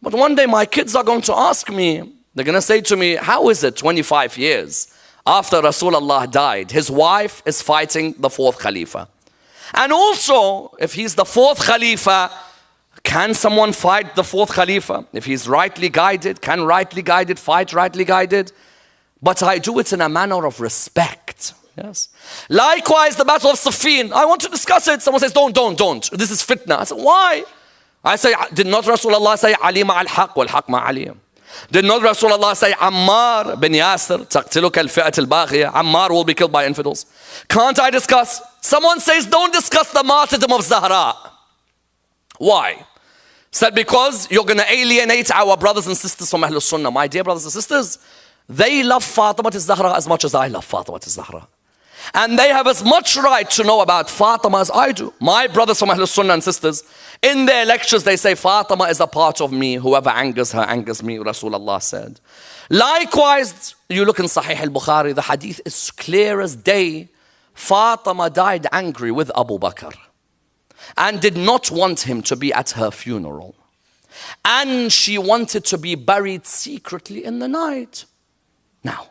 But one day my kids are going to ask me, they're going to say to me, how is it 25 years after Rasulullah died, his wife is fighting the fourth Khalifa? And also, if he's the fourth Khalifa, can someone fight the fourth Khalifa? If he's rightly guided, can rightly guided fight rightly guided? But I do it in a manner of respect. Yes. Likewise, the Battle of Siffin. I want to discuss it. Someone says, don't. This is fitna. I said, why? I say, did not Rasulullah say, Ali ma'al haq wal haq ma'ali? Did not Rasulullah say, Ammar bin Yasir, taqtiluka al-fi'at al-baghiya, Ammar will be killed by infidels? Can't I discuss? Someone says, don't discuss the martyrdom of Zahra. Why? Said, because you're going to alienate our brothers and sisters from Ahlul Sunnah. My dear brothers and sisters, they love Fatima al-Zahra as much as I love Fatima al-Zahra. And they have as much right to know about Fatima as I do. My brothers from Ahlul Sunnah and sisters, in their lectures they say, Fatima is a part of me. Whoever angers her, angers me, Rasulullah said. Likewise, you look in Sahih al-Bukhari, the hadith is clear as day. Fatima died angry with Abu Bakr and did not want him to be at her funeral. And she wanted to be buried secretly in the night. Now,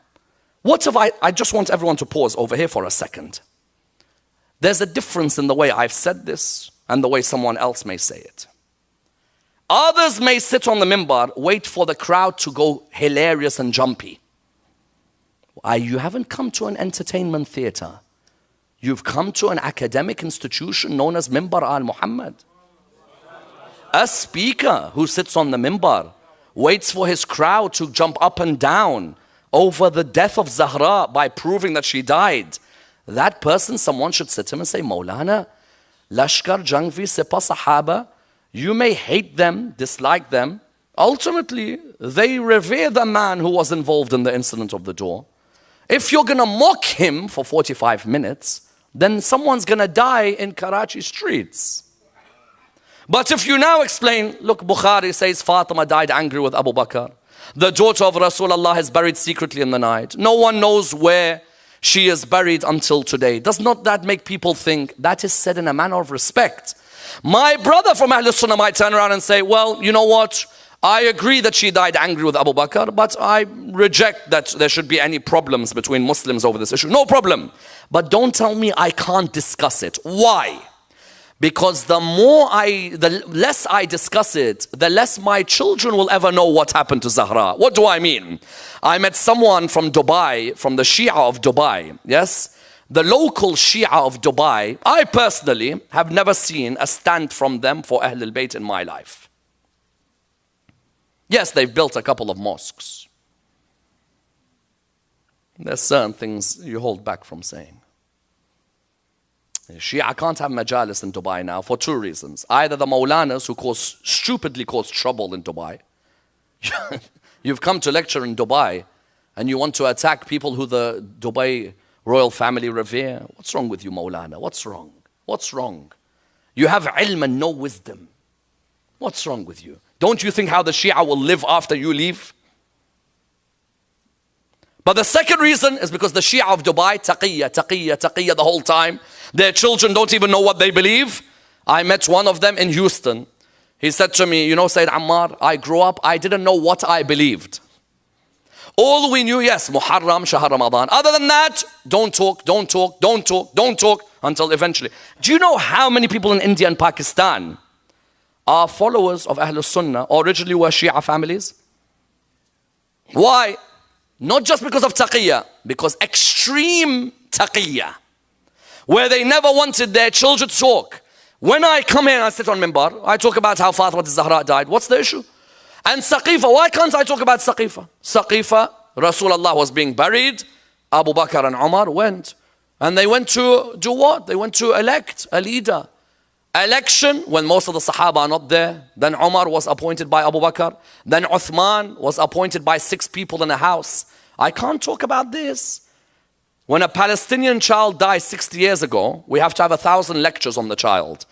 what if I just want everyone to pause over here for a second. There's a difference in the way I've said this and the way someone else may say it. Others may sit on the minbar, wait for the crowd to go hilarious and jumpy. You haven't come to an entertainment theater. You've come to an academic institution known as Minbar al-Muhammad. A speaker who sits on the minbar waits for his crowd to jump up and down over the death of Zahra by proving that she died. That person, someone should sit him and say, Maulana, Lashkar Jangvi Sipa Sahaba, you may hate them, dislike them. Ultimately, they revere the man who was involved in the incident of the door. If you're going to mock him for 45 minutes, then someone's going to die in Karachi streets. But if you now explain, look, Bukhari says Fatima died angry with Abu Bakr. The daughter of Rasulullah is buried secretly in the night. No one knows where she is buried until today. Does not that make people think that is said in a manner of respect? My brother from Ahlul Sunnah might turn around and say, well, you know what? I agree that she died angry with Abu Bakr, but I reject that there should be any problems between Muslims over this issue. No problem. But don't tell me I can't discuss it. Why? Because the less I discuss it, the less my children will ever know what happened to Zahra. What do I mean? I met someone from Dubai, from the Shia of Dubai. Yes? The local Shia of Dubai, I personally have never seen a stand from them for Ahlul Bayt in my life. Yes, they've built a couple of mosques. There's certain things you hold back from saying. Shia can't have majalis in Dubai now for two reasons. Either the Maulanas who stupidly cause trouble in Dubai. You've come to lecture in Dubai and you want to attack people who the Dubai royal family revere. What's wrong with you, Maulana? What's wrong? What's wrong? You have ilm and no wisdom. What's wrong with you? Don't you think how the Shia will live after you leave? But the second reason is because the Shia of Dubai, taqiyya the whole time. Their children don't even know what they believe. I met one of them in Houston. He said to me, you know, Sayyid Ammar, I grew up, I didn't know what I believed. All we knew, yes, Muharram, Shahar Ramadan. Other than that, don't talk until eventually. Do you know how many people in India and Pakistan are followers of Ahlul Sunnah, originally were Shia families? Why? Not just because of taqiyya, because extreme taqiyya, where they never wanted their children to talk. When I come here and I sit on Mimbar, I talk about how Fatima Zahra died. What's the issue? And Saqifa, why can't I talk about Saqifa? Saqifa, Rasulullah was being buried. Abu Bakr and Umar went. And they went to do what? They went to elect a leader. Election, when most of the Sahaba are not there. Then Umar was appointed by Abu Bakr. Then Uthman was appointed by 6 people in a house. I can't talk about this. When a Palestinian child dies 60 years ago, we have to have 1,000 lectures on the child.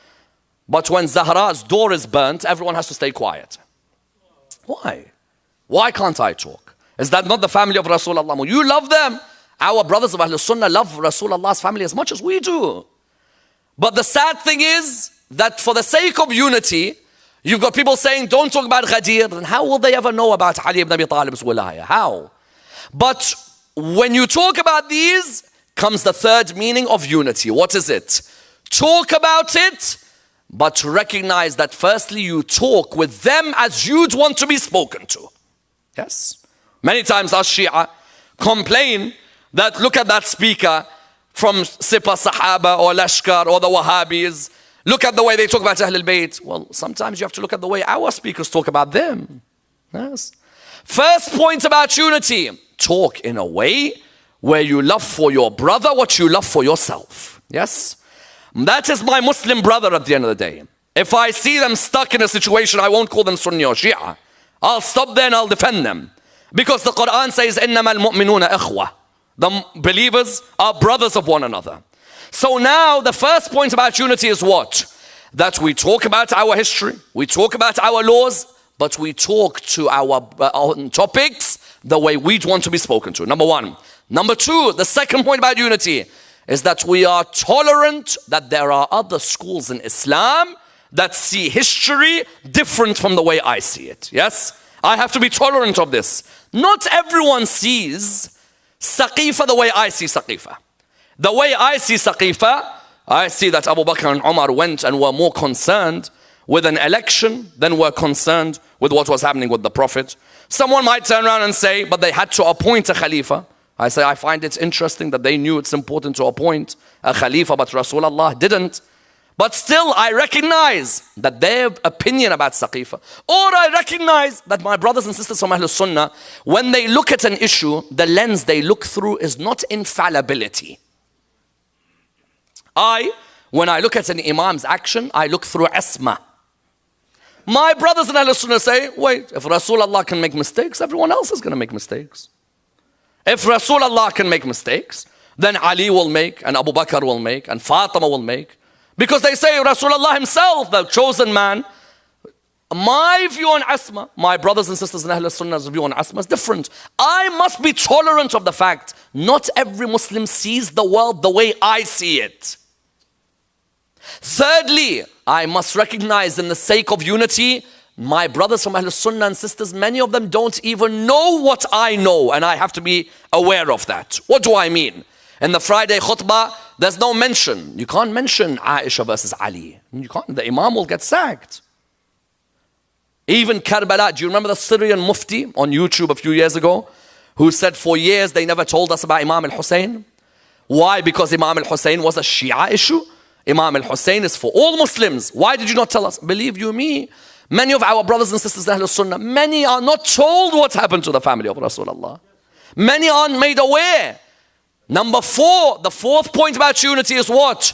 But when Zahra's door is burnt, everyone has to stay quiet. Why? Why can't I talk? Is that not the family of Rasulullah? You love them. Our brothers of Ahlul Sunnah love Rasulullah's family as much as we do. But the sad thing is that for the sake of unity, you've got people saying, don't talk about Ghadir. And how will they ever know about Ali ibn Abi Talib's wilaya? How? But when you talk about these, comes the third meaning of unity. What is it? Talk about it, but recognize that firstly you talk with them as you'd want to be spoken to. Yes. Many times us Shia complain that look at that speaker from Sipa Sahaba or Lashkar or the Wahhabis. Look at the way they talk about Ahlul Bayt. Well, sometimes you have to look at the way our speakers talk about them. Yes. First point about unity. Talk in a way where you love for your brother what you love for yourself. Yes? That is my Muslim brother at the end of the day. If I see them stuck in a situation, I won't call them Sunni or Shia. I'll stop there and I'll defend them. Because the Quran says, إِنَّمَا الْمُؤْمِنُونَ إِخْوَةً. The believers are brothers of one another. So now the first point about unity is what? That we talk about our history, we talk about our laws, but we talk to our topics the way we'd want to be spoken to. Number one. Number two, the second point about unity is that we are tolerant that there are other schools in Islam that see history different from the way I see it. Yes? I have to be tolerant of this. Not everyone sees Saqifa the way I see Saqifa. The way I see Saqifa, I see that Abu Bakr and Umar went and were more concerned with an election than were concerned with what was happening with the Prophet. Someone might turn around and say, but they had to appoint a Khalifa. I say, I find it interesting that they knew it's important to appoint a Khalifa, but Rasulullah didn't. But still, I recognize that their opinion about Saqifa, or I recognize that my brothers and sisters from Ahlul Sunnah, when they look at an issue, the lens they look through is not infallibility. When I look at an Imam's action, I look through Asma. My brothers in Ahlul Sunnah say, wait, if Rasulullah can make mistakes, everyone else is going to make mistakes. If Rasulullah can make mistakes, then Ali will make, and Abu Bakr will make, and Fatima will make. Because they say Rasulullah himself, the chosen man. My view on Asma, my brothers and sisters in Ahlul Sunnah's view on Asma is different. I must be tolerant of the fact not every Muslim sees the world the way I see it. Thirdly, I must recognize in the sake of unity, my brothers from Ahlul Sunnah and sisters, many of them don't even know what I know, and I have to be aware of that. What do I mean? In the Friday khutbah, there's no mention. You can't mention Aisha versus Ali. You can't. The Imam will get sacked. Even Karbala, do you remember the Syrian Mufti on YouTube a few years ago who said for years they never told us about Imam al-Hussein? Why? Because Imam al-Hussein was a Shia issue. Imam al-Hussein is for all Muslims. Why did you not tell us? Believe you me, many of our brothers and sisters in Ahlul Sunnah, many are not told what happened to the family of Rasulullah. Many aren't made aware. Number four, the fourth point about unity is what?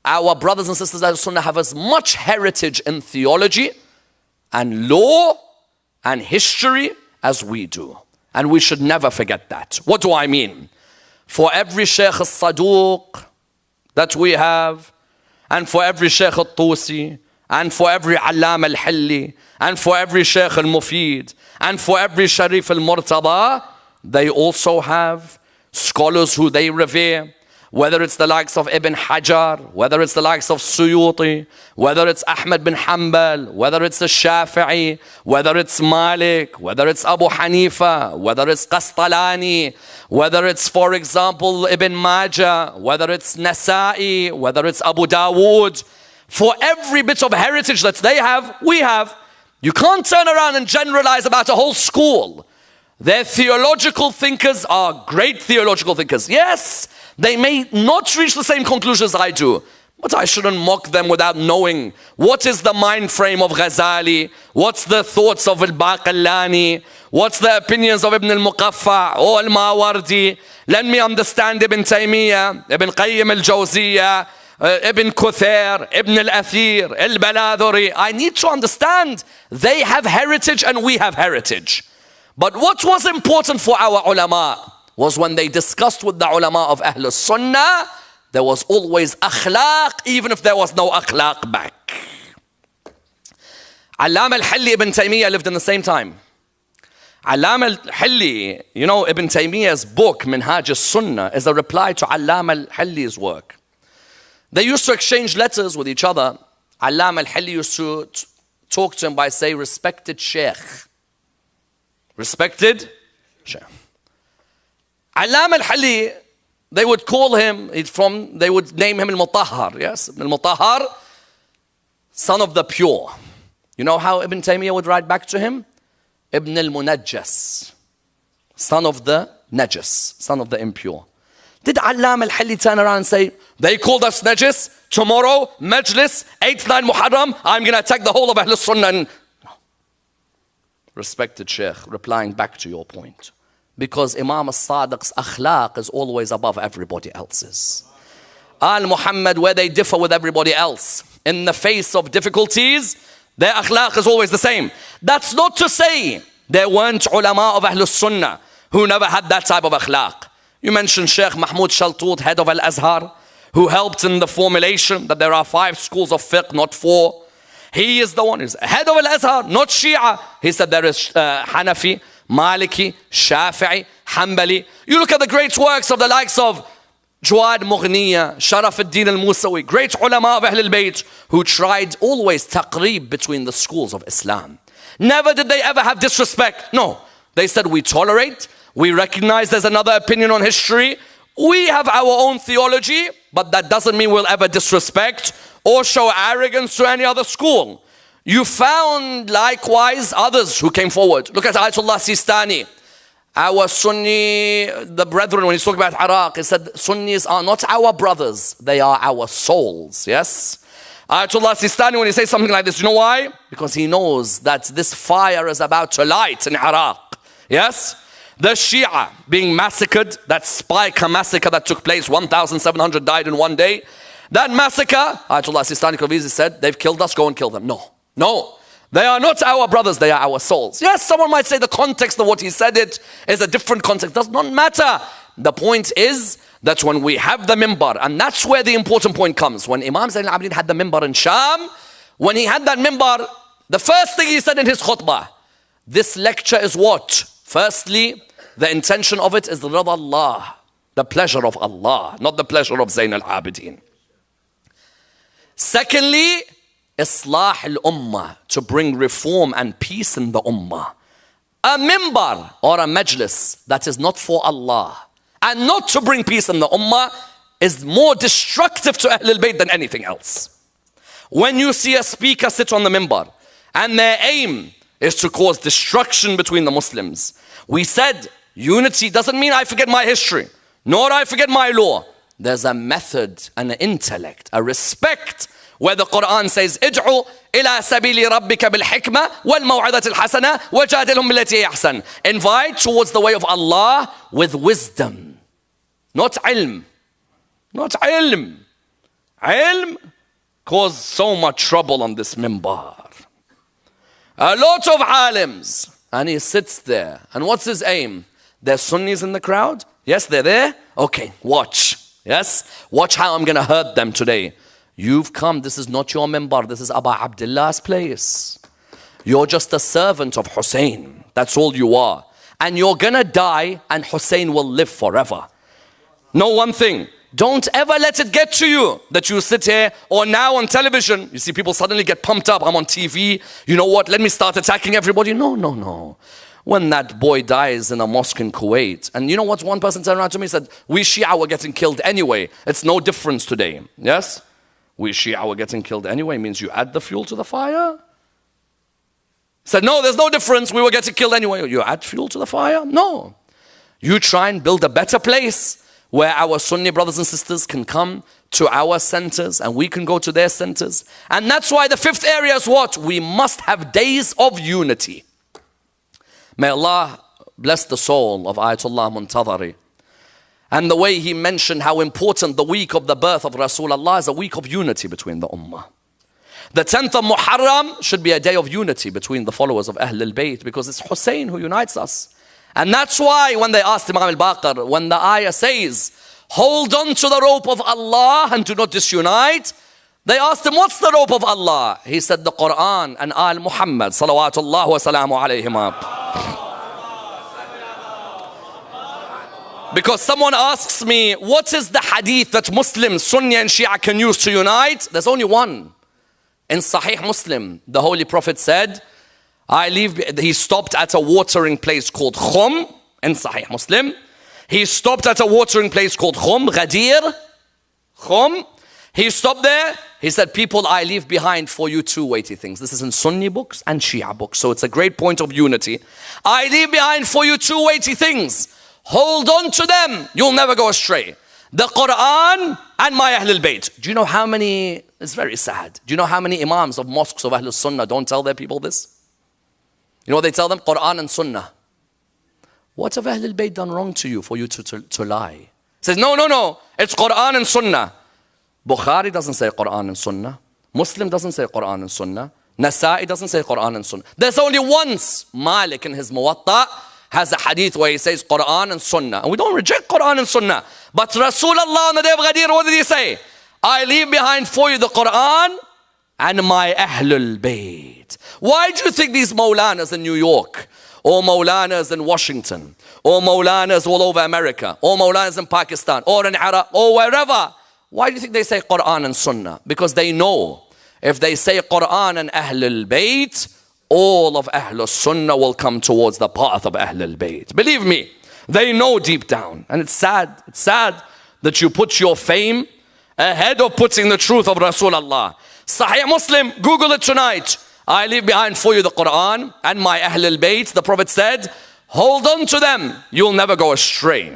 Our brothers and sisters in Ahlul Sunnah have as much heritage in theology and law and history as we do. And we should never forget that. What do I mean? For every Shaykh al-Saduq that we have, and for every Shaykh al-Tusi, and for every Allam al-Hilli, and for every Shaykh al-Mufid, and for every Sharif al-Murtada, they also have scholars who they revere, whether it's the likes of Ibn Hajar, whether it's the likes of Suyuti, whether it's Ahmad bin Hanbal, whether it's the Shafi'i, whether it's Malik, whether it's Abu Hanifa, whether it's Qastalani, whether it's, for example, Ibn Majah, whether it's Nasa'i, whether it's Abu Dawood. For every bit of heritage that they have, we have. You can't turn around and generalize about a whole school. Their theological thinkers are great theological thinkers. Yes, they may not reach the same conclusions I do, but I shouldn't mock them without knowing what is the mind frame of Ghazali, what's the thoughts of al-Baqillani, what's the opinions of Ibn al-Muqaffa or al-Mawardi. Let me understand Ibn Taymiyyah, Ibn Qayyim al-Jawziyah, Ibn Kuthair, Ibn al-Athir, al-Baladhuri. I need to understand they have heritage and we have heritage. But what was important for our ulama was when they discussed with the ulama of Ahl Sunnah, there was always akhlaq, even if there was no akhlaq back. Allama al-Hilli Ibn Taymiyyah lived in the same time. Allama al-Hilli, you know, Ibn Taymiyyah's book, Minhaj al-Sunnah, is a reply to Allama al-Hilli's work. They used to exchange letters with each other. Allama al-Hilli used to talk to him by saying, respected Sheikh. Respected Sheikh. Allama al-Hilli, they would call him, they would name him al-Mutahhar, yes? Al-Mutahhar, son of the pure. You know how Ibn Taymiyyah would write back to him? Ibn al-Munajjas, son of the Najas, son of the impure. Did Allama al-Hilli turn around and say, they called us Najas, tomorrow, Majlis, 8th night Muharram, I'm going to attack the whole of Ahl Sunnah? No. Respected Sheikh, replying back to your point. Because Imam al-Sadiq's akhlaq is always above everybody else's. Al-Muhammad, where they differ with everybody else, in the face of difficulties, their akhlaq is always the same. That's not to say there weren't ulama of Ahl Sunnah who never had that type of akhlaq. You mentioned Sheikh Mahmoud Shaltut, head of Al-Azhar, who helped in the formulation that there are 5 schools of fiqh, not 4. He is the one who's head of Al-Azhar, not Shia. He said there is Hanafi, Maliki, Shafi'i, Hanbali. You look at the great works of the likes of Jawad Mughniya, Sharaf al-Din al-Musawi, great ulama of Ahl al-Bayt who tried always taqreeb between the schools of Islam. Never did they ever have disrespect. No, they said we tolerate, we recognize there's another opinion on history, we have our own theology, but that doesn't mean we'll ever disrespect or show arrogance to any other school. You found likewise others who came forward. Look at Ayatollah Sistani. Our Sunni, the brethren, when he's talking about Iraq, he said Sunnis are not our brothers, they are our souls. Yes? Ayatollah Sistani, when he says something like this, you know why? Because he knows that this fire is about to light in Iraq. Yes? The Shia being massacred, that Spike massacre that took place, 1,700 died in one day. That massacre, Ayatollah Sistani Khavizi said, they've killed us, go and kill them. No, no. They are not our brothers, they are our souls. Yes, someone might say the context of what he said it is a different context. Does not matter. The point is that when we have the mimbar, and that's where the important point comes. When Imam Zayn al-Abidin had the mimbar in Sham, when he had that mimbar, the first thing he said in his khutbah, this lecture is what? Firstly, the intention of it is the rida Allah, the pleasure of Allah, not the pleasure of Zayn al-Abidin. Secondly, Islah al-Ummah, to bring reform and peace in the Ummah. A mimbar or a majlis that is not for Allah and not to bring peace in the Ummah is more destructive to Ahlul Bayt than anything else. When you see a speaker sit on the mimbar and their aim is to cause destruction between the Muslims, we said unity doesn't mean I forget my history, nor I forget my law. There's a method, an intellect, a respect where the Quran says, "Id'u ila sabili rabbika bil hikmah wal maw'izati al hasana wajadilhum billati hiya ahsan." Invite towards the way of Allah with wisdom, not ilm, not ilm. Ilm caused so much trouble on this mimbar. A lot of alims, and he sits there, and what's his aim? There's Sunnis in the crowd. Yes, they're there. Okay, watch. Yes, watch how I'm going to hurt them today. You've come, this is not your mimbar, this is Abu Abdullah's place. You're just a servant of Hussein. That's all you are. And you're gonna die and Hussein will live forever. Know one thing, don't ever let it get to you that you sit here or now on television, you see people suddenly get pumped up, I'm on TV, you know what, let me start attacking everybody. No, no, no. When that boy dies in a mosque in Kuwait, and you know what, one person turned around to me and said, we Shia were getting killed anyway. It's no difference today. Yes? We Shia were getting killed anyway means you add the fuel to the fire. He said, no, there's no difference. We will get killed anyway. You add fuel to the fire? No. You try and build a better place where our Sunni brothers and sisters can come to our centers and we can go to their centers. And that's why the fifth area is what? We must have days of unity. May Allah bless the soul of Ayatollah Muntadhari. And the way he mentioned how important the week of the birth of Rasulullah is a week of unity between the ummah. The 10th of Muharram should be a day of unity between the followers of Ahl al-Bayt, because it's Hussein who unites us. And that's why when they asked Imam al-Baqir, when the ayah says, hold on to the rope of Allah and do not disunite, they asked him, what's the rope of Allah? He said, the Quran and Al Muhammad, salawatullah wa salamu alayhima. Because someone asks me, what is the hadith that Muslims, Sunni and Shia can use to unite? There's only one. In Sahih Muslim, the Holy Prophet said, he stopped at a watering place called Khum, in Sahih Muslim. He stopped at a watering place called Khum, Ghadir, Khum. He stopped there. He said, people, I leave behind for you two weighty things. This is in Sunni books and Shia books. So it's a great point of unity. I leave behind for you two weighty things. Hold on to them. You'll never go astray. The Quran and my Ahlul Bayt. Do you know how many, it's very sad. Do you know how many imams of mosques of Ahlul Sunnah don't tell their people this? You know what they tell them? Quran and Sunnah. What have Ahlul Bayt done wrong to you for you to lie? He says, no. It's Quran and Sunnah. Bukhari doesn't say Quran and Sunnah. Muslim doesn't say Quran and Sunnah. Nasa'i doesn't say Quran and Sunnah. There's only once Malik in his Muwatta has a hadith where he says Quran and Sunnah. And we don't reject Quran and Sunnah. But Rasulullah on the day of Ghadir, what did he say? I leave behind for you the Quran and my Ahlul Bayt. Why do you think these Maulanas in New York, or Maulanas in Washington, or Maulanas all over America, or Maulanas in Pakistan, or in Iraq, or wherever, why do you think they say Quran and Sunnah? Because they know if they say Quran and Ahlul Bayt, all of Ahlul Sunnah will come towards the path of Ahlul Bayt. Believe me, they know deep down. And it's sad that you put your fame ahead of putting the truth of Rasulullah. Sahih Muslim, Google it tonight. I leave behind for you the Quran and my Ahlul Bayt. The Prophet said, hold on to them, you'll never go astray.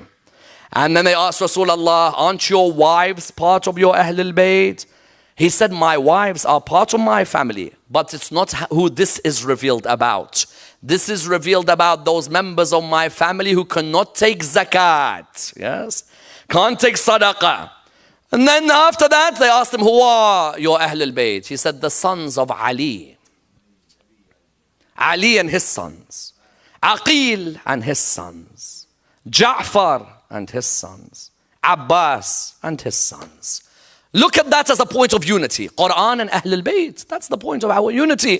And then they asked Rasulullah, aren't your wives part of your Ahlul Bayt? He said, my wives are part of my family, but it's not who this is revealed about. This is revealed about those members of my family who cannot take zakat. Yes? Can't take sadaqah. And then after that, they asked him, who are your Ahlul Bayt? He said, the sons of Ali. Ali and his sons. Aqil and his sons. Ja'far and his sons. Abbas and his sons. Look at that as a point of unity. Quran and Ahlul Bayt. That's the point of our unity.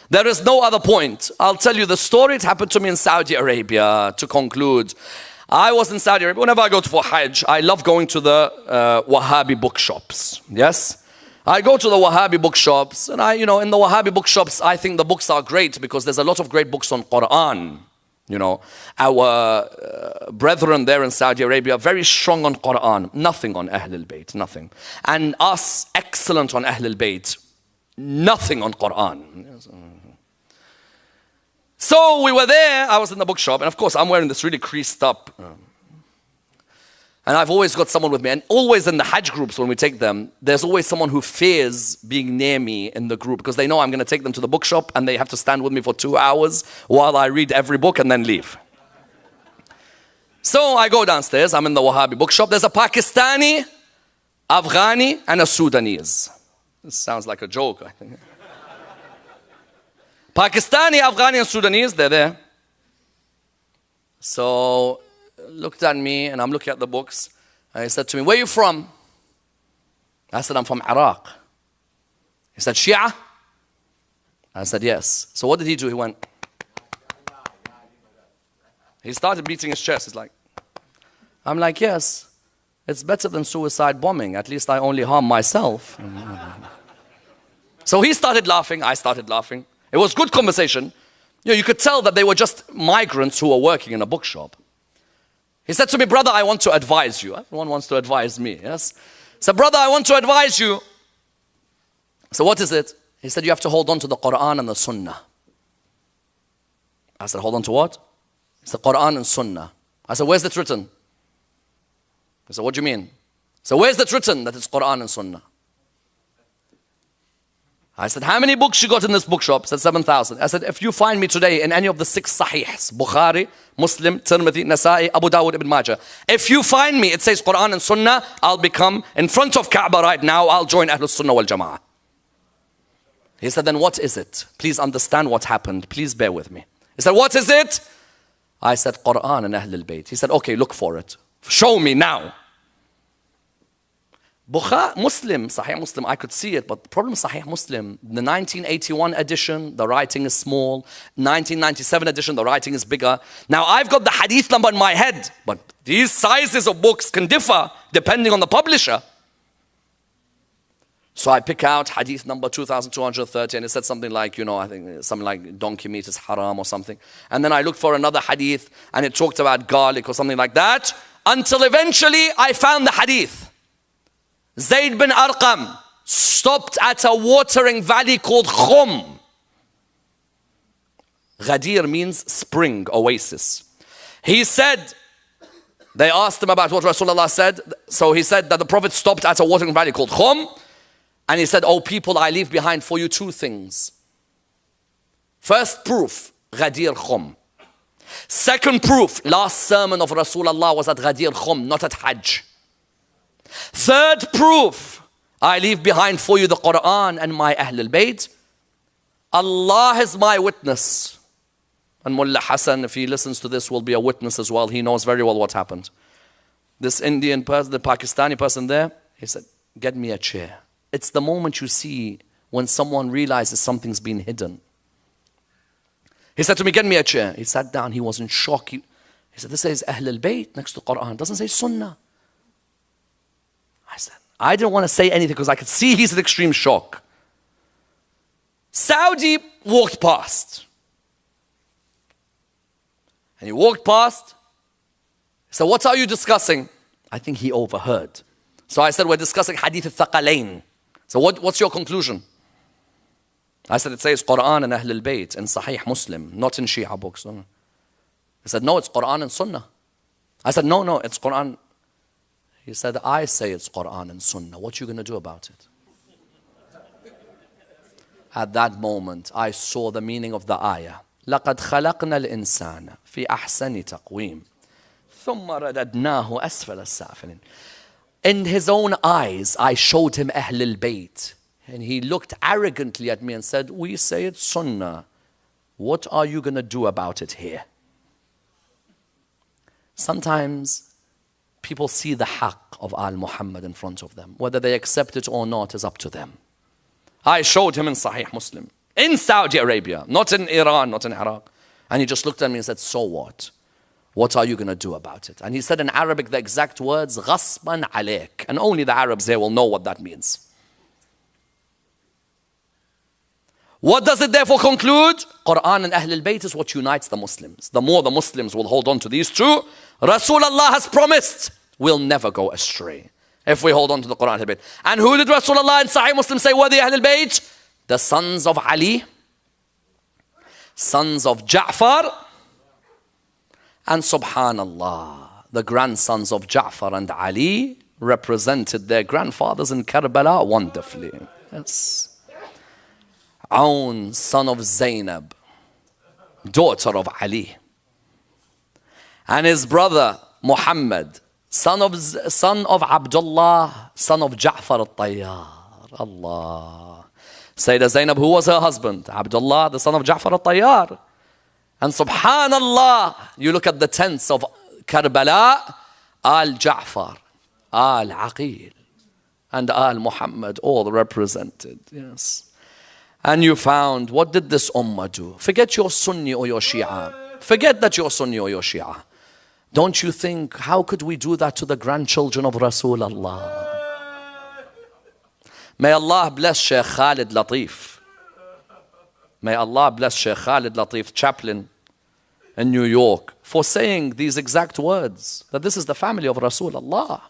There is no other point. I'll tell you the story. It happened to me in Saudi Arabia. To conclude, I was in Saudi Arabia. Whenever I go for Hajj, I love going to the Wahhabi bookshops. Yes? I go to the Wahhabi bookshops, and in the Wahhabi bookshops, I think the books are great because there's a lot of great books on Quran. Our brethren there in Saudi Arabia, very strong on Quran, nothing on Ahlul Bayt, nothing. And us, excellent on Ahlul Bayt, nothing on Quran. So we were there, I was in the bookshop, and of course I'm wearing this really creased up. And I've always got someone with me, and always in the Hajj groups when we take them, there's always someone who fears being near me in the group because they know I'm going to take them to the bookshop and they have to stand with me for 2 hours while I read every book and then leave. So I go downstairs, I'm in the Wahhabi bookshop. There's a Pakistani, Afghani, and a Sudanese. This sounds like a joke, I think. Pakistani, Afghani, and Sudanese, they're there. So looked at me and I'm looking at the books and he said to me, where are you from? I said, I'm from Iraq. He said, Shia? I said, yes. So what did he do? He went, he started beating his chest. He's like, I'm like, yes, it's better than suicide bombing. At least I only harm myself. So he started laughing, I started laughing. It was good conversation. You could tell that they were just migrants who were working in a bookshop. He said to me, brother, I want to advise you. Everyone wants to advise me, yes? He said, brother, I want to advise you. So what is it? He said, you have to hold on to the Quran and the Sunnah. I said, hold on to what? He said, Quran and Sunnah. I said, where's it written? He said, what do you mean? So where's it written that it's Quran and Sunnah? I said, how many books you got in this bookshop? He said, 7,000. I said, if you find me today in any of the 6 Sahihs, Bukhari, Muslim, Tirmidhi, Nasa'i, Abu Dawud, Ibn Majah, if you find me, it says Quran and Sunnah, I'll become, in front of Kaaba right now, I'll join Ahlul Sunnah wal Jama'ah. He said, then what is it? Please understand what happened. Please bear with me. He said, what is it? I said, Quran and Ahlul Bayt. He said, okay, look for it. Show me now. Muslim, Sahih Muslim, I could see it, but the problem is Sahih Muslim, the 1981 edition, the writing is small. 1997 edition, the writing is bigger. Now I've got the hadith number in my head, but these sizes of books can differ depending on the publisher. So I pick out hadith number 2230, and it said something like, I think something like donkey meat is haram or something. And then I looked for another hadith, and it talked about garlic or something like that, until eventually I found the hadith. Zayd bin Arqam stopped at a watering valley called Khum. Ghadir means spring, oasis. He said, they asked him about what Rasulullah said. So he said that the Prophet stopped at a watering valley called Khum. And he said, oh people, I leave behind for you 2 things. First proof, Ghadir Khum. Second proof, last sermon of Rasulullah was at Ghadir Khum, not at Hajj. Third proof, I leave behind for you the Quran and my Ahlul Bayt. Allah is my witness. And Mullah Hassan, if he listens to this, will be a witness as well. He knows very well what happened. This Indian person, the Pakistani person there, he said, get me a chair. It's the moment you see when someone realizes something's been hidden. He said to me, get me a chair. He sat down, he was in shock. He said, this says Ahlul Bayt next to Quran. It doesn't say Sunnah. I said, I didn't want to say anything because I could see he's in extreme shock. Saudi walked past. And he walked past. He said, what are you discussing? I think he overheard. So I said, we're discussing Hadith al-Thaqalain. So what's your conclusion? I said, it says Quran and Ahlul Bayt in Sahih Muslim, not in Shia books. He said, no, it's Quran and Sunnah. I said, no, it's Quran. He said, I say it's Quran and Sunnah. What are you going to do about it? At that moment, I saw the meaning of the ayah. لَقَدْ خَلَقْنَا الْإِنسَانَ فِي أَحْسَنِ تَقْوِيمٍ ثُمَّ رَدَدْنَاهُ أَسْفَلَ السَّافِلِينَ. In his own eyes, I showed him Ahlul Bayt. And he looked arrogantly at me and said, we say it's Sunnah. What are you going to do about it here? Sometimes people see the haqq of Al-Muhammad in front of them. Whether they accept it or not is up to them. I showed him in Sahih Muslim, in Saudi Arabia, not in Iran, not in Iraq. And he just looked at me and said, so what? What are you going to do about it? And he said in Arabic the exact words, غَصْبًا عَلَيْكَ. And only the Arabs here will know what that means. What does it therefore conclude? Quran and Ahlul Bayt is what unites the Muslims. The more the Muslims will hold on to these two, Rasulullah has promised we'll never go astray if we hold on to the Quran and Ahlul Bayt. And who did Rasulullah in Sahih Muslim say were the Ahlul Bayt? The sons of Ali, sons of Ja'far, and subhanallah, the grandsons of Ja'far and Ali represented their grandfathers in Karbala wonderfully. Yes. Aun, son of Zainab, daughter of Ali. And his brother Muhammad, son of Abdullah, son of Ja'far al-Tayyar. Allah. Sayyidah Zainab, who was her husband? Abdullah, the son of Ja'far al-Tayyar. And subhanallah, you look at the tents of Karbala, Al-Ja'far, Al-Aqil, and Al-Muhammad, all represented. Yes. And you found, what did this ummah do? Forget your Sunni or your Shia. Forget that you're Sunni or your Shia. Don't you think, how could we do that to the grandchildren of Rasulullah? May Allah bless Sheikh Khalid Latif. May Allah bless Sheikh Khalid Latif, chaplain in New York, for saying these exact words, that this is the family of Rasulullah.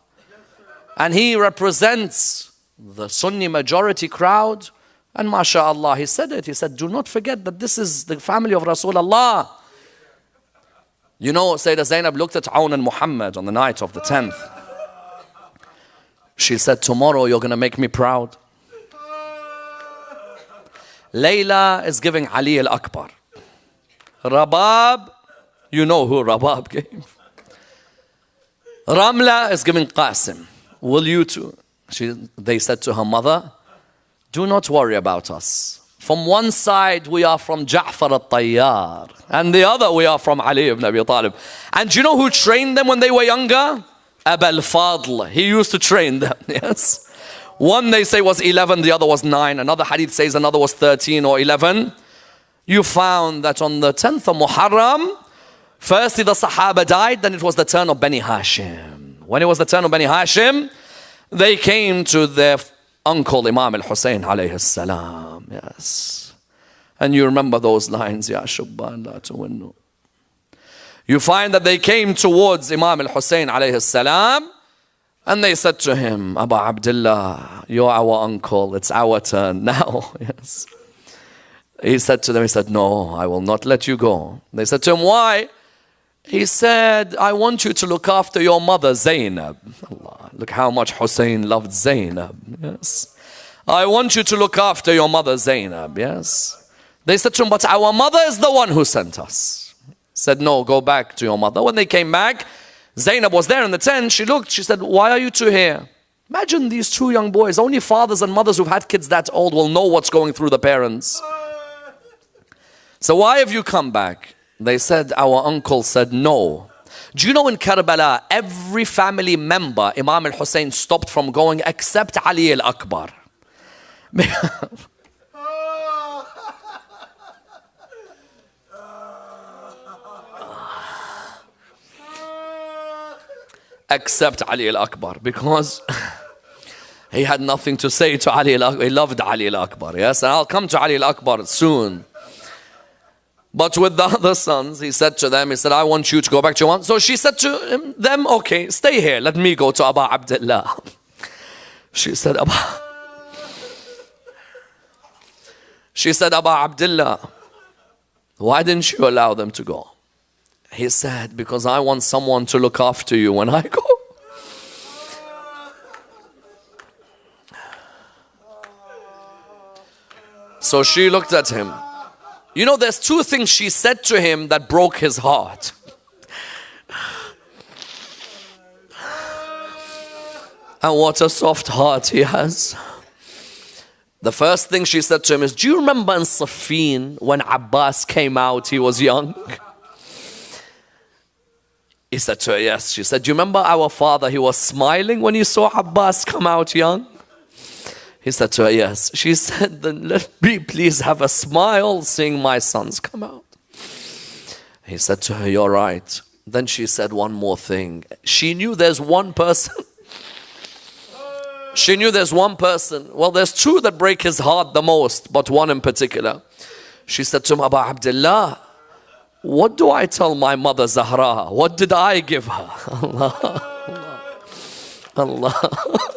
And he represents the Sunni majority crowd. And mashallah, he said it. He said, do not forget that this is the family of Rasulullah. You know, Sayyidah Zainab looked at Awn and Muhammad on the night of the 10th. She said, tomorrow you're going to make me proud. Layla is giving Ali al-Akbar. Rabab, you know who Rabab gave. Ramla is giving Qasim. Will you too? They said to her mother, do not worry about us. From one side we are from Ja'far al-Tayyar, and the other we are from Ali ibn Abi Talib. And do you know who trained them when they were younger? Aba al-Fadl. He used to train them, yes. One they say was 11, the other was 9. Another hadith says another was 13 or 11. You found that on the 10th of Muharram, firstly the Sahaba died, then it was the turn of Bani Hashim. When it was the turn of Bani Hashim, they came to their uncle Imam al-Hussein alayhi salam. Yes. And you remember those lines, Ya Shubban la tuwinnu. You find that they came towards Imam al-Hussein alayhi salam, and they said to him, Abu Abdullah, you're our uncle, it's our turn now. Yes. He said to them, he said, no, I will not let you go. They said to him, why? He said, I want you to look after your mother Zainab. Allah, look how much Hussein loved Zainab. Yes. I want you to look after your mother Zainab. Yes. They said to him, but our mother is the one who sent us. He said, no, go back to your mother. When they came back, Zainab was there in the tent. She looked, she said, why are you two here? Imagine these two young boys. Only fathers and mothers who've had kids that old will know what's going through the parents. So why have you come back? They said, our uncle said no. Do you know in Karbala, every family member, Imam al-Hussein stopped from going except Ali al-Akbar. Except Ali al-Akbar, because he had nothing to say to Ali al-Akbar. He loved Ali al-Akbar, yes? And I'll come to Ali al-Akbar soon. But with the other sons, he said to them, he said, I want you to go back to your mom. So she said to them, okay, stay here. Let me go to Abu Abdullah. She said, Abu Abdullah, why didn't you allow them to go? He said, because I want someone to look after you when I go. So she looked at him. You know, there's two things she said to him that broke his heart. And what a soft heart he has. The first thing she said to him is, do you remember in Siffin when Abbas came out, he was young? He said to her, yes. She said, do you remember our father, he was smiling when he saw Abbas come out young? He said to her, yes. She said, then let me please have a smile seeing my sons come out. He said to her, you're right. Then she said one more thing. She knew there's one person. She knew there's one person. Well, there's two that break his heart the most, but one in particular. She said to him, Abu Abdullah, what do I tell my mother Zahra? What did I give her? Allah, Allah, Allah,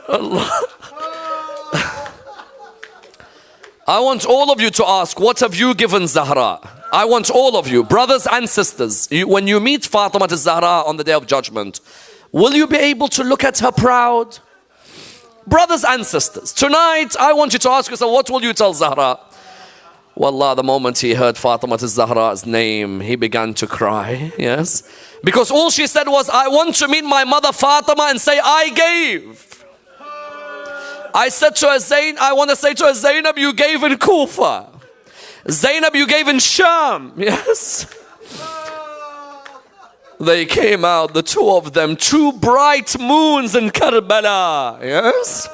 Allah. I want all of you to ask, what have you given Zahra? I want all of you, brothers and sisters, when you meet Fatima al-Zahra on the Day of Judgment, will you be able to look at her proud? Brothers and sisters, tonight I want you to ask yourself, what will you tell Zahra? Wallah, the moment he heard Fatima al-Zahra's name, he began to cry, yes? Because all she said was, I want to meet my mother Fatima and say, I gave. I said to her, I want to say to her, Zainab, you gave in Kufa. Zainab, you gave in Sham. Yes. They came out, the two of them, two bright moons in Karbala. Yes.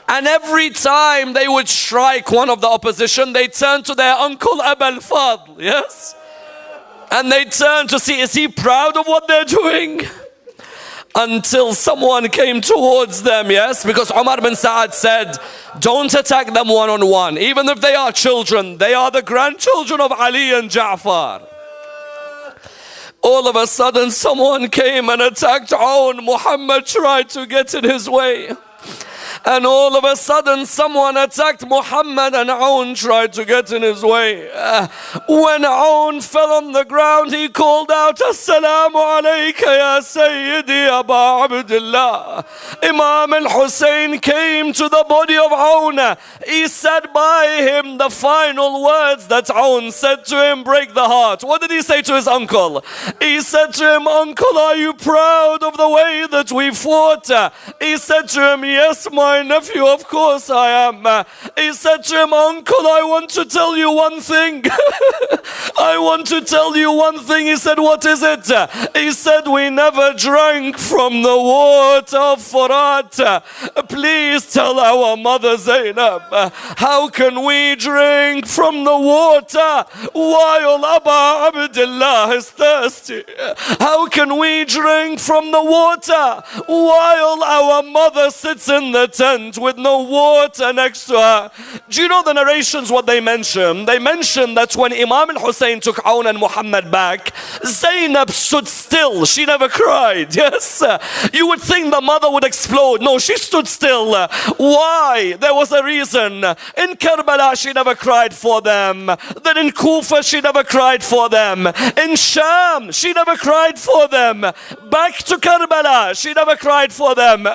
And every time they would strike one of the opposition, they turned to their uncle Abu al-Fadl. Yes. And they turned to see, is he proud of what they're doing? Until someone came towards them, yes? Because Umar bin Sa'ad said, don't attack them one-on-one. Even if they are children, they are the grandchildren of Ali and Ja'far. All of a sudden, someone came and attacked Awn. Muhammad tried to get in his way. And all of a sudden someone attacked Muhammad and Aoun tried to get in his way. When Aoun fell on the ground, he called out, Assalamu alayka ya Sayyidi Aba Abdullah. Imam al-Hussein came to the body of Aoun. He said by him the final words that Aoun said to him break the heart. What did he say to his uncle? He said to him, Uncle, are you proud of the way that we fought? He said to him, yes, my nephew, of course I am. He said to him, Uncle, I want to tell you one thing. I want to tell you one thing. He said, what is it? He said, we never drank from the water of Furat. Please tell our mother Zainab, how can we drink from the water while Aba Abdullah is thirsty? How can we drink from the water while our mother sits in the tent with no water next to her? Do you know the narrations what they mention? They mention that when Imam al-Hussein took Aoun and Muhammad back, Zainab stood still. She never cried. Yes. You would think the mother would explode. No, she stood still. Why? There was a reason. In Karbala, she never cried for them. Then in Kufa, she never cried for them. In Sham, she never cried for them. Back to Karbala, she never cried for them.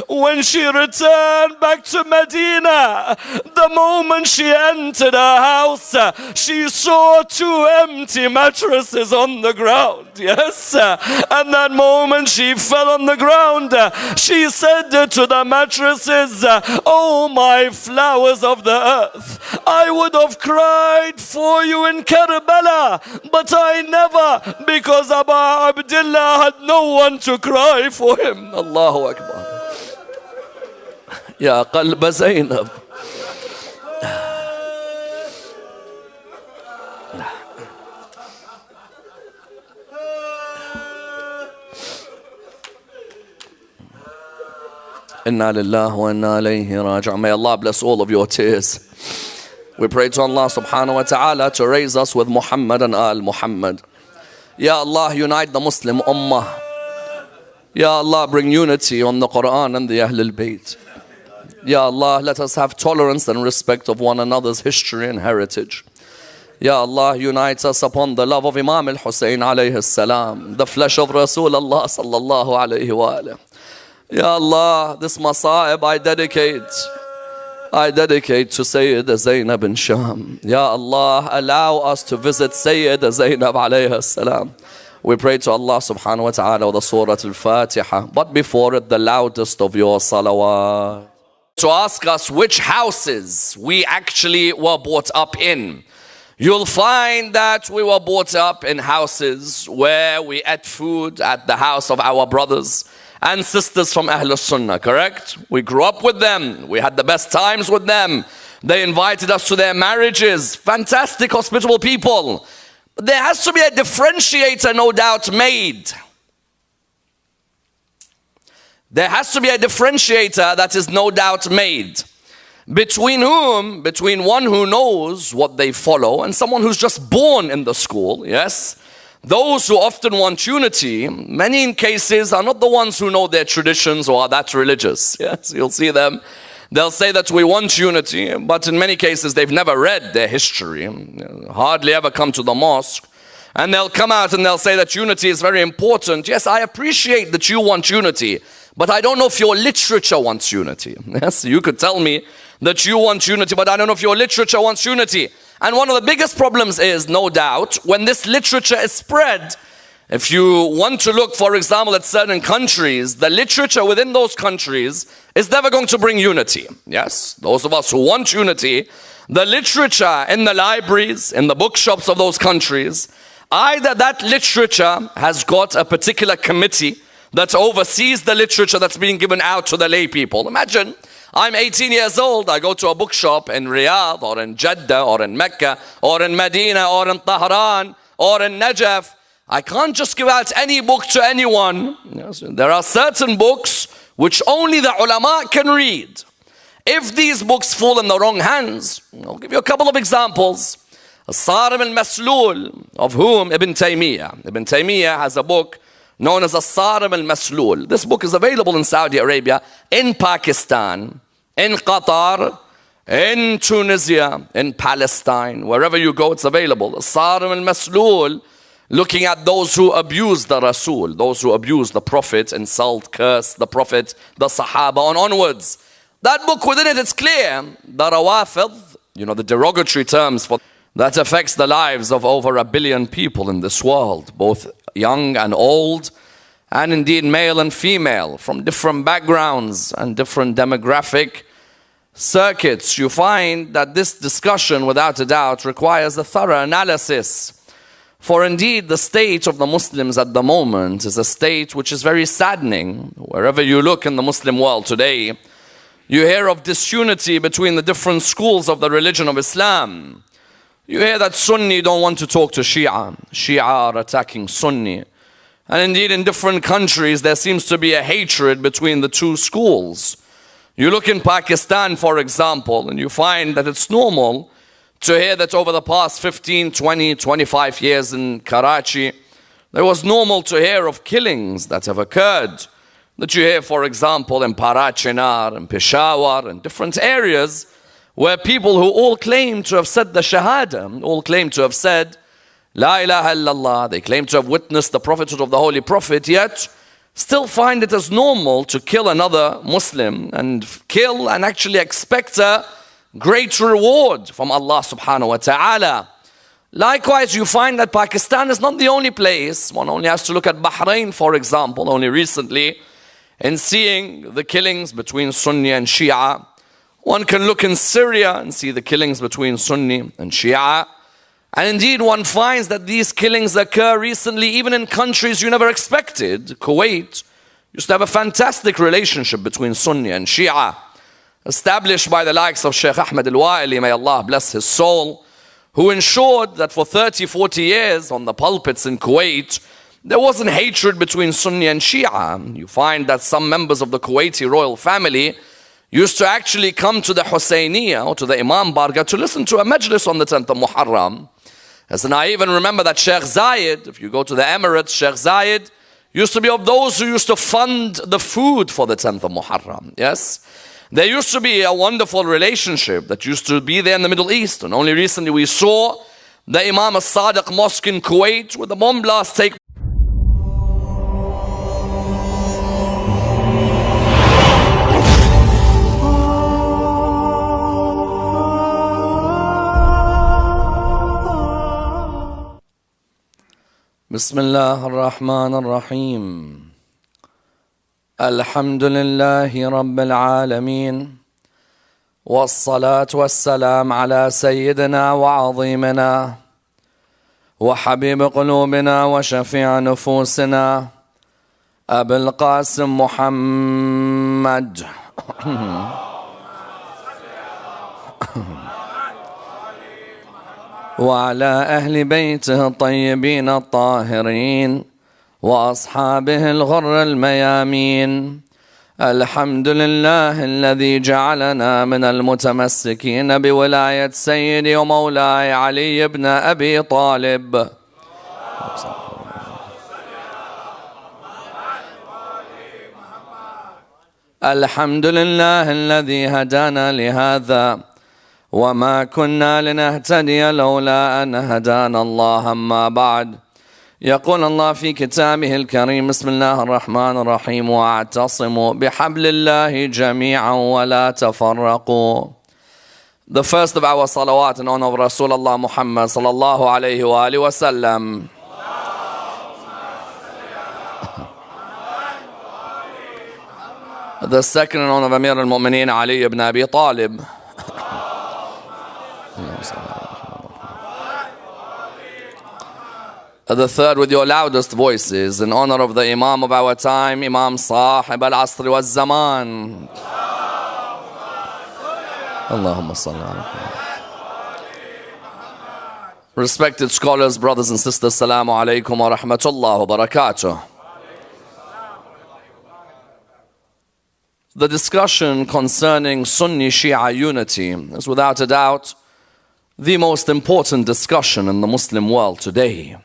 When she returned back to Medina, the moment she entered her house, she saw 2 empty mattresses on the ground. Yes. And that moment she fell on the ground, she said to the mattresses, oh my flowers of the earth, I would have cried for you in Karbala, but I never, because Aba Abdullah had no one to cry for him. Allahu Akbar. Ya qalb Zainab. Inna lillahi wa inna ilayhi raji'un. May Allah bless all of your tears. We pray to Allah subhanahu wa ta'ala to raise us with Muhammad and Al Muhammad. Ya Allah, unite the Muslim Ummah. Ya Allah, bring unity on the Quran and the Ahlul Bayt. Ya Allah, let us have tolerance and respect of one another's history and heritage. Ya Allah, unite us upon the love of Imam al-Hussein alayhi salam, the flesh of Rasulullah sallallahu alayhi wa alayhi. Ya Allah, this masa'ib I dedicate to Sayyida Zainab bin Sham. Ya Allah, allow us to visit Sayyida Zainab alayha salam. We pray to Allah subhanahu wa ta'ala with the Surah Al-Fatiha, but before it the loudest of your salawat. To ask us which houses we actually were brought up in. You'll find that we were brought up in houses where we ate food at the house of our brothers and sisters from Ahlul Sunnah, correct? We grew up with them. We had the best times with them. They invited us to their marriages. Fantastic, hospitable people. But there has to be a differentiator, no doubt, made. There has to be a differentiator that is no doubt made. Between whom? Between one who knows what they follow and someone who's just born in the school, yes? Those who often want unity, many in cases are not the ones who know their traditions or are that religious. Yes, you'll see them. They'll say that we want unity, but in many cases they've never read their history, hardly ever come to the mosque. And they'll come out and they'll say that unity is very important. Yes, I appreciate that you want unity, but I don't know if your literature wants unity. Yes, you could tell me that you want unity, but I don't know if your literature wants unity. And one of the biggest problems is, no doubt, when this literature is spread, if you want to look, for example, at certain countries, the literature within those countries is never going to bring unity. Yes, those of us who want unity, the literature in the libraries, in the bookshops of those countries, either that literature has got a particular committee that oversees the literature that's being given out to the lay people. Imagine, I'm 18 years old, I go to a bookshop in Riyadh or in Jeddah or in Mecca or in Medina or in Tehran or in Najaf. I can't just give out any book to anyone. Yes, there are certain books which only the ulama can read. If these books fall in the wrong hands, I'll give you a couple of examples. As-Sarim al-Maslul, of whom Ibn Taymiyyah. Ibn Taymiyyah has a book known as As-Sarim al-Maslul. This book is available in Saudi Arabia, in Pakistan, in Qatar, in Tunisia, in Palestine, wherever you go, it's available. Sarim al-Maslul, looking at those who abuse the Rasul, those who abuse the Prophet, insult, curse the Prophet, the Sahaba, and onwards. That book within it, it's clear. The Rawafid, the derogatory terms for that affects the lives of over 1 billion people in this world, both young and old, and indeed male and female, from different backgrounds and different demographic circuits. You find that this discussion, without a doubt, requires a thorough analysis. For indeed, the state of the Muslims at the moment is a state which is very saddening. Wherever you look in the Muslim world today, you hear of disunity between the different schools of the religion of Islam. You hear that Sunni don't want to talk to Shia. Shia are attacking Sunni. And indeed, in different countries, there seems to be a hatred between the two schools. You look in Pakistan, for example, and you find that it's normal to hear that over the past 15, 20, 25 years in Karachi, there was normal to hear of killings that have occurred. That you hear, for example, in Parachinar, in Peshawar, in different areas, where people who all claim to have said the Shahada, all claim to have said, La ilaha illallah, they claim to have witnessed the prophethood of the Holy Prophet, yet still find it as normal to kill another Muslim and kill and actually expect a great reward from Allah subhanahu wa ta'ala. Likewise, you find that Pakistan is not the only place. One only has to look at Bahrain, for example, only recently, in seeing the killings between Sunni and Shia. One can look in Syria and see the killings between Sunni and Shia. And indeed, one finds that these killings occur recently even in countries you never expected. Kuwait used to have a fantastic relationship between Sunni and Shia, established by the likes of Sheikh Ahmed al-Wa'ili, may Allah bless his soul, who ensured that for 30, 40 years on the pulpits in Kuwait, there wasn't hatred between Sunni and Shia. You find that some members of the Kuwaiti royal family used to actually come to the Husseiniya or to the Imam Barga to listen to a majlis on the 10th of Muharram. And I even remember that Sheikh Zayed, if you go to the Emirates, Sheikh Zayed used to be of those who used to fund the food for the 10th of Muharram. Yes? There used to be a wonderful relationship that used to be there in the Middle East. And only recently we saw the Imam al-Sadiq Mosque in Kuwait with the bomb blast take بسم الله الرحمن الرحيم الحمد لله رب العالمين والصلاة والسلام على سيدنا وعظيمنا وحبيب قلوبنا وشفيع نفوسنا أبي القاسم محمد وعلى أهل بيته الطيبين الطاهرين وأصحابه الغر الميامين. الحمد لله الذي جعلنا من المتمسكين بولاية سيدي ومولاي علي بن أبي طالب. الحمد لله الذي هدانا لهذا وما كنا لنهتدي لولا أن هدانا الله. أما بعد، يقول الله في كتابه الكريم بسم الله الرحمن الرحيم واعتصموا بحبل الله جميعا ولا تفرقوا. The first of our salawat in honor of Rasulullah Muhammad sallallahu alayhi wa alihi wa sallam. The second in honor of Amir al-Mu'mineen Ali ibn Abi Talib. The third with your loudest voices in honor of the Imam of our time, Imam Sahib al-Asr wa zaman. Allahumma salli ala Muhammad. Respected scholars, brothers and sisters, Assalamu alaikum wa rahmatullah wa barakatuh. The discussion concerning Sunni Shia unity is without a doubt the most important discussion in the Muslim world today.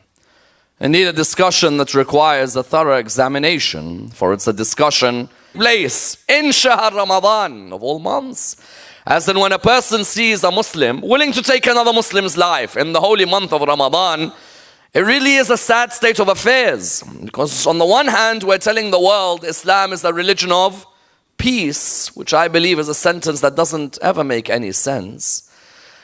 Indeed, a discussion that requires a thorough examination, for it's a discussion place in Shahr Ramadan, of all months. As in when a person sees a Muslim willing to take another Muslim's life in the holy month of Ramadan, it really is a sad state of affairs. Because on the one hand, we're telling the world Islam is the religion of peace, which I believe is a sentence that doesn't ever make any sense.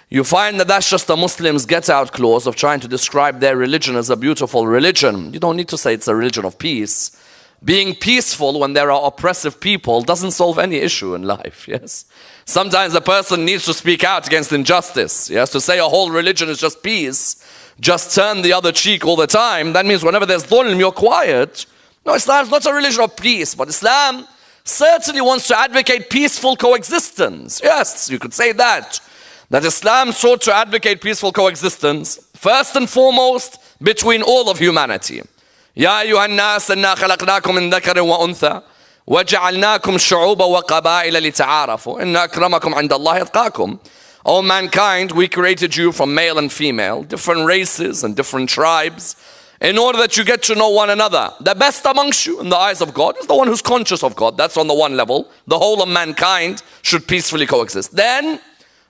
You find that that's just a Muslim's get-out clause of trying to describe their religion as a beautiful religion. You don't need to say it's a religion of peace. Being peaceful when there are oppressive people doesn't solve any issue in life, yes? Sometimes a person needs to speak out against injustice, yes? To say a whole religion is just peace, just turn the other cheek all the time, that means whenever there's dhulm, you're quiet. No, Islam is not a religion of peace, but Islam certainly wants to advocate peaceful coexistence. Yes, you could say that. That Islam sought to advocate peaceful coexistence, first and foremost, between all of humanity. يا أيها الناس إنا خلقناكم من ذكر وأنثى وجعلناكم شعوبا وقبائل لتعارفوا إن أكرمكم عند الله أتقاكم. O mankind, we created you from male and female, different races and different tribes, in order that you get to know one another. The best amongst you in the eyes of God is the one who's conscious of God. That's on the one level. The whole of mankind should peacefully coexist. Then,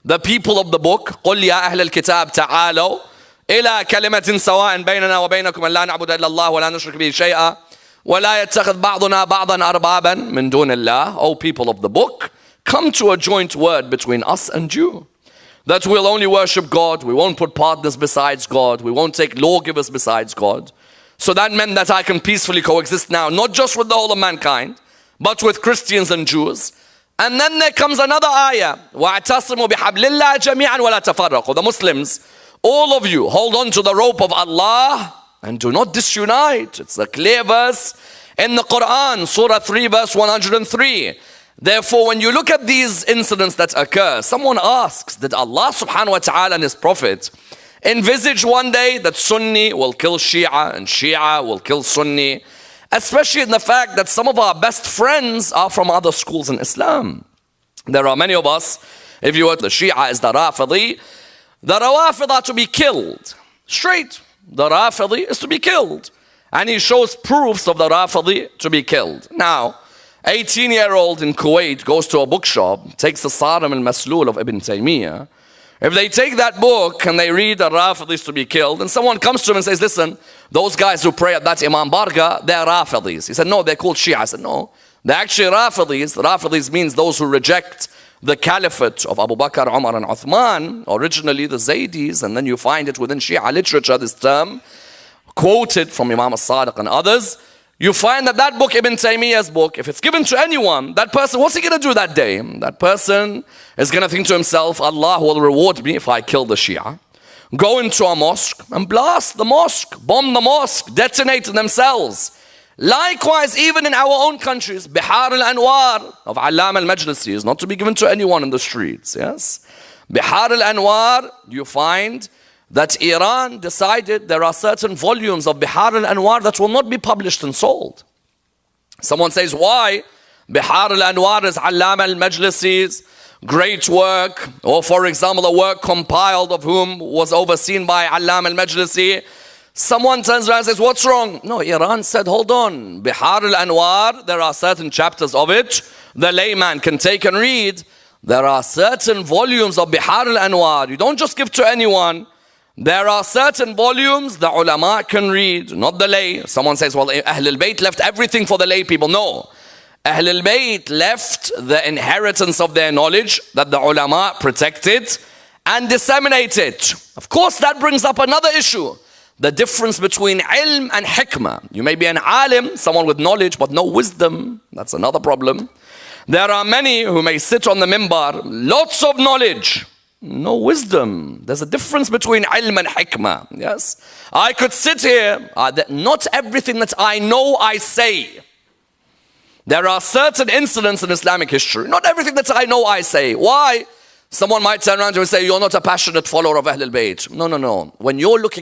the people of the book, قُلْ يَا أَهْلَ الْكِتَابِ تَعَالَوْا إِلَى كَلِمَةٍ سَوَاءٍ بَيْنَنَا وَبَيْنَكُمْ أَن لَا نَعْبُدَ إِلَّا اللَّهَ وَلَا نُشْرِكَ بِهِ شَيْئًا وَلَا يَتَّخِذْ بَعْضُنَا بَعْضًا أَرْبَابًا مِنْ دُونِ اللَّهِ. O people of the book, come to a joint word between us and you. That we'll only worship God, we won't put partners besides God, we won't take lawgivers besides God. So that meant that I can peacefully coexist now, not just with the whole of mankind, but with Christians and Jews. And then there comes another ayah. وَاعْتَصِمُوا بِحَبْلِ اللَّهِ جَمِيعًا وَلَا تَفَرَّقُوا. The Muslims, all of you, hold on to the rope of Allah and do not disunite. It's a clear verse in the Quran, Surah 3, verse 103. Therefore, when you look at these incidents that occur, someone asks, did Allah subhanahu wa ta'ala and His Prophet envisage one day that Sunni will kill Shia and Shia will kill Sunni? Especially in the fact that some of our best friends are from other schools in Islam. There are many of us, if you were the Shia is the Rafidi are to be killed. Straight, the Rafidi is to be killed. And he shows proofs of the Rafidi to be killed. Now, 18-year-old in Kuwait goes to a bookshop, takes the Sarim al-Maslul of Ibn Taymiyyah. If they take that book and they read the Rafidis to be killed, and someone comes to him and says, listen, those guys who pray at that Imam Barga, they're Rafidis. He said, no, they're called Shia. I said, no, they're actually Rafidis. Rafidis means those who reject the caliphate of Abu Bakr, Umar and Uthman, originally the Zaydis, and then you find it within Shia literature, this term, quoted from Imam al-Sadiq and others. You find that that book, Ibn Taymiyyah's book, if it's given to anyone, that person, what's he going to do that day? That person is going to think to himself, Allah will reward me if I kill the Shia. Go into a mosque and blast the mosque, bomb the mosque, detonate themselves. Likewise, even in our own countries, Bihar al-Anwar of Allam al-Majlisi is not to be given to anyone in the streets, yes? Bihar al-Anwar, you find that Iran decided there are certain volumes of Bihar al-Anwar that will not be published and sold. Someone says, why? Bihar al-Anwar is Allam al-Majlisi's great work, or for example, a work compiled of whom was overseen by Allam al-Majlisi. Someone turns around and says, what's wrong? No, Iran said, hold on. Bihar al-Anwar, there are certain chapters of it the layman can take and read. There are certain volumes of Bihar al-Anwar. You don't just give to anyone. There are certain volumes the ulama can read, not the lay. Someone says, well, Ahl al-Bayt left everything for the lay people. No. Ahl al-Bayt left the inheritance of their knowledge that the ulama protected and disseminated. Of course, that brings up another issue. The difference between ilm and hikmah. You may be an alim, someone with knowledge, but no wisdom. That's another problem. There are many who may sit on the mimbar, lots of knowledge, no wisdom. There's a difference between ilm and hikmah. Yes, I could sit here. Not everything that I know I say. There are certain incidents in Islamic history. Not everything that I know I say. Why? Someone might turn around and say, you're not a passionate follower of Ahl al-Bayt. No. When you're looking